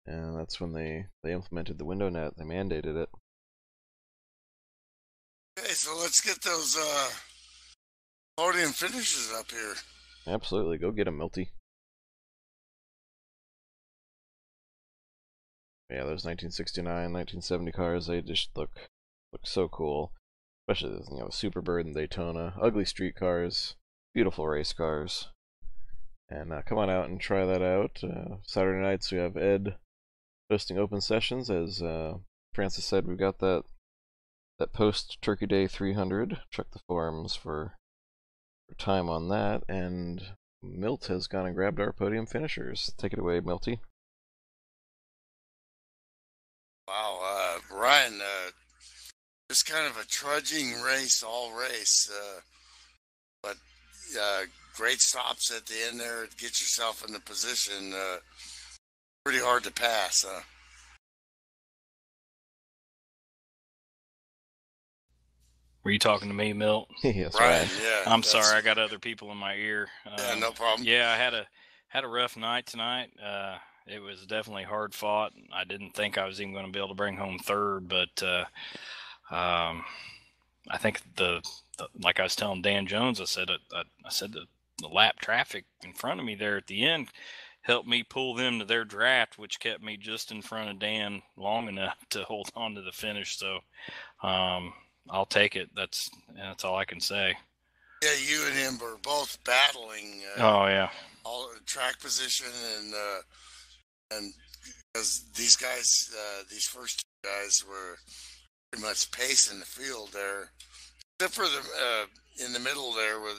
and that's when they implemented the window net. They mandated it. Okay, so let's get those podium finishes up here. Absolutely, go get them, Milty. Yeah, those 1969, 1970 cars, they just look so cool. Especially, the Superbird and Daytona. Ugly street cars, beautiful race cars. And come on out and try that out. Saturday nights we have Ed hosting open sessions. As Francis said, we've got that post Turkey Day 300. Check the forums for time on that. And Milt has gone and grabbed our podium finishers. Take it away, Milty. Wow, Ryan, just kind of a trudging race, all race, but great stops at the end there to get yourself in the position. Pretty hard to pass, huh? Were you talking to me, Milt? Yes, Ryan, right. yeah. I'm sorry, I got other people in my ear. Yeah, no problem. Yeah, I had a rough night tonight. It was definitely hard fought. I didn't think I was even going to be able to bring home third, but I think like I was telling Dan Jones, I said the lap traffic in front of me there at the end helped me pull them to their draft, which kept me just in front of Dan long enough to hold on to the finish. So I'll take it. That's all I can say. Yeah, you and him were both battling. Oh yeah. All track position and because these guys, these first two guys were pretty much pacing the field there, except for the in the middle there where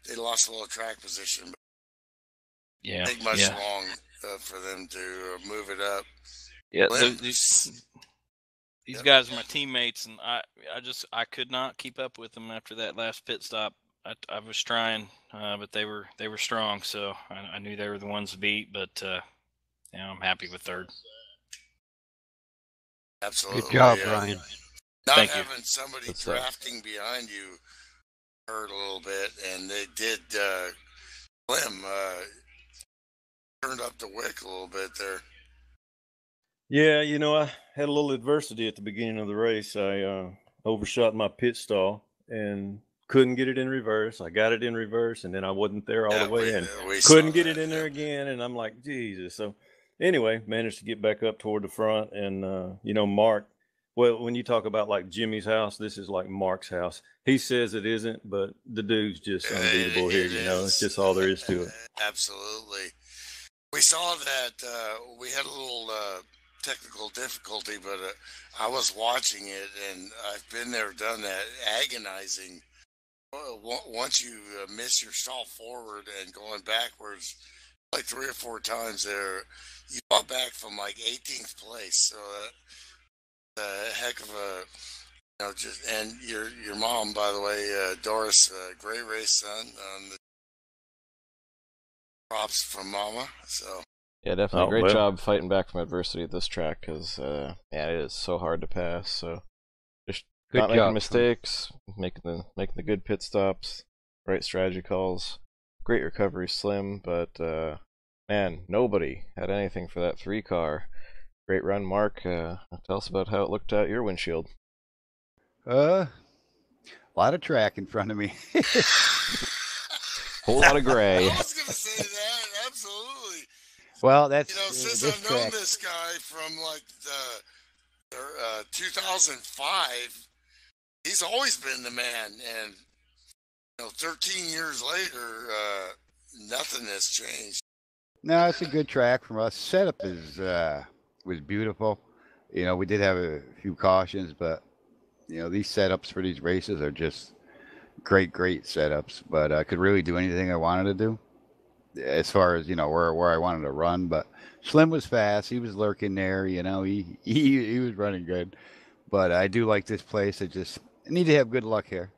they lost a little track position. But Yeah. take much long for them to move it up. Yeah, these guys are my teammates, and I could not keep up with them after that last pit stop. I was trying, but they were strong, so I knew they were the ones to beat. But I'm happy with third. Absolutely. Good job, Ryan. Not Thank you. having somebody drafting behind you hurt a little bit, and they did. Clem turned up the wick a little bit there. Yeah, I had a little adversity at the beginning of the race. I overshot my pit stall and couldn't get it in reverse. I got it in reverse, and then I wasn't there all the way in. Couldn't get it in there again, and I'm like, Jesus. So anyway, managed to get back up toward the front, and Mark. Well, when you talk about like Jimmy's house, this is like Mark's house. He says it isn't, but the dude's just unbeatable here. It's just all there is to it. Absolutely. We saw that we had a little technical difficulty, but I was watching it, and I've been there, done that, agonizing. Once you miss your stall forward and going backwards, like 3 or 4 times there, you got back from like 18th place. So a heck of a, and your mom, by the way, Doris, great race, son. The props from Mama. So. Yeah, definitely. Great job fighting back from adversity at this track, because it is so hard to pass. So just not making mistakes, making the good pit stops, right strategy calls, great recovery, Slim. But man, nobody had anything for that 3 car. Great run, Mark. Tell us about how it looked out your windshield. A lot of track in front of me. Whole lot of gray. I was gonna say that, absolutely. Well, that's since I've known this guy from like the 2005, he's always been the man. And 13 years later, nothing has changed. No, it's a good track from us. Setup is was beautiful. You know, we did have a few cautions, but you know, these setups for these races are just great setups. But I could really do anything I wanted to do as far as, you know, where I wanted to run. But Slim was fast. He was lurking there. You know, he was running good. But I do like this place. I need to have good luck here.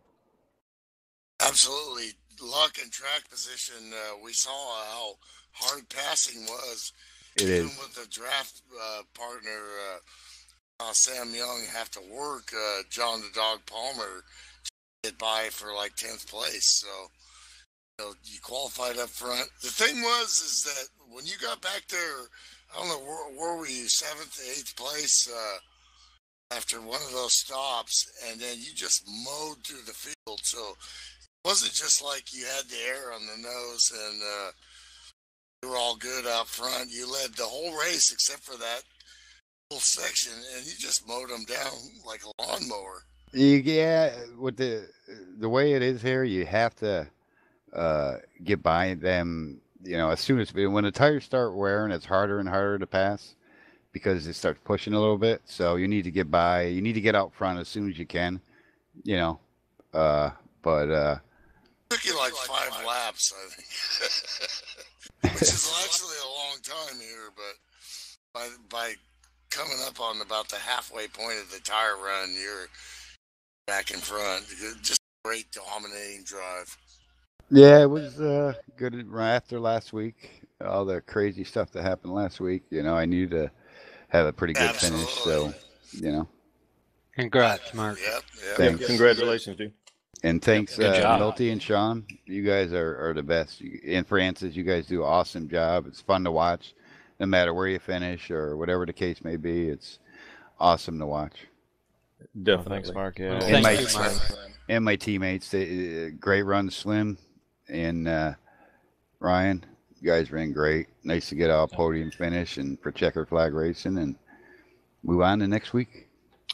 Absolutely. Luck and track position. We saw how hard passing was. It Even is. with the draft partner, Sam Young, have to work John the Dog Palmer to get by for like 10th place. So, you know, you qualified up front. The thing is that when you got back there, I don't know, where were you, 7th, 8th place after one of those stops, and then you just mowed through the field. So it wasn't just like you had the air on the nose and you were all good out front. You led the whole race except for that little section, and you just mowed them down like a lawnmower. Yeah, with the way it is here, you have to get by them. You know, as soon as when the tires start wearing, it's harder and harder to pass because it starts pushing a little bit. So you need to get by. You need to get out front as soon as you can. You know, but Took you like 5 laps, I think, which is actually a long time here. But by coming up on about the halfway point of the tire run, you're back in front. Just a great dominating drive. yeah, it was good after last week. All the crazy stuff that happened last week. You know, I knew to have a pretty good finish. So, you know. Congrats, Mark. Yep. Thanks. Congratulations, dude. And thanks, Good job. Milty and Sean. You guys are the best. And Francis, you guys do an awesome job. It's fun to watch, no matter where you finish or whatever the case may be. It's awesome to watch. Definitely. Thanks, Mark. Yeah. And Thank you, Mark. And my teammates, great run, Slim and Ryan. You guys ran great. Nice to get a podium finish and for checkered flag racing and move on to next week.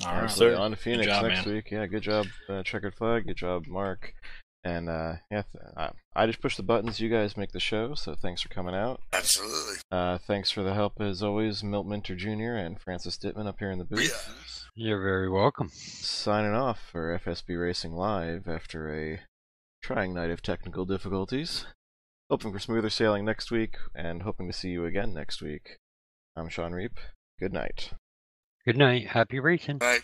All right, Absolutely. sir. On to Phoenix Good job, next man. week. Yeah, good job, Checkered Flag. Good job, Mark. And yeah, I just push the buttons. You guys make the show, so thanks for coming out. Absolutely. Thanks for the help as always, Milt Minter Jr. and Francis Dittman up here in the booth. You're very welcome. Signing off for FSB Racing Live after a trying night of technical difficulties. Hoping for smoother sailing next week, and hoping to see you again next week. I'm Sean Reap. Good night. Good night. Happy racing. Right.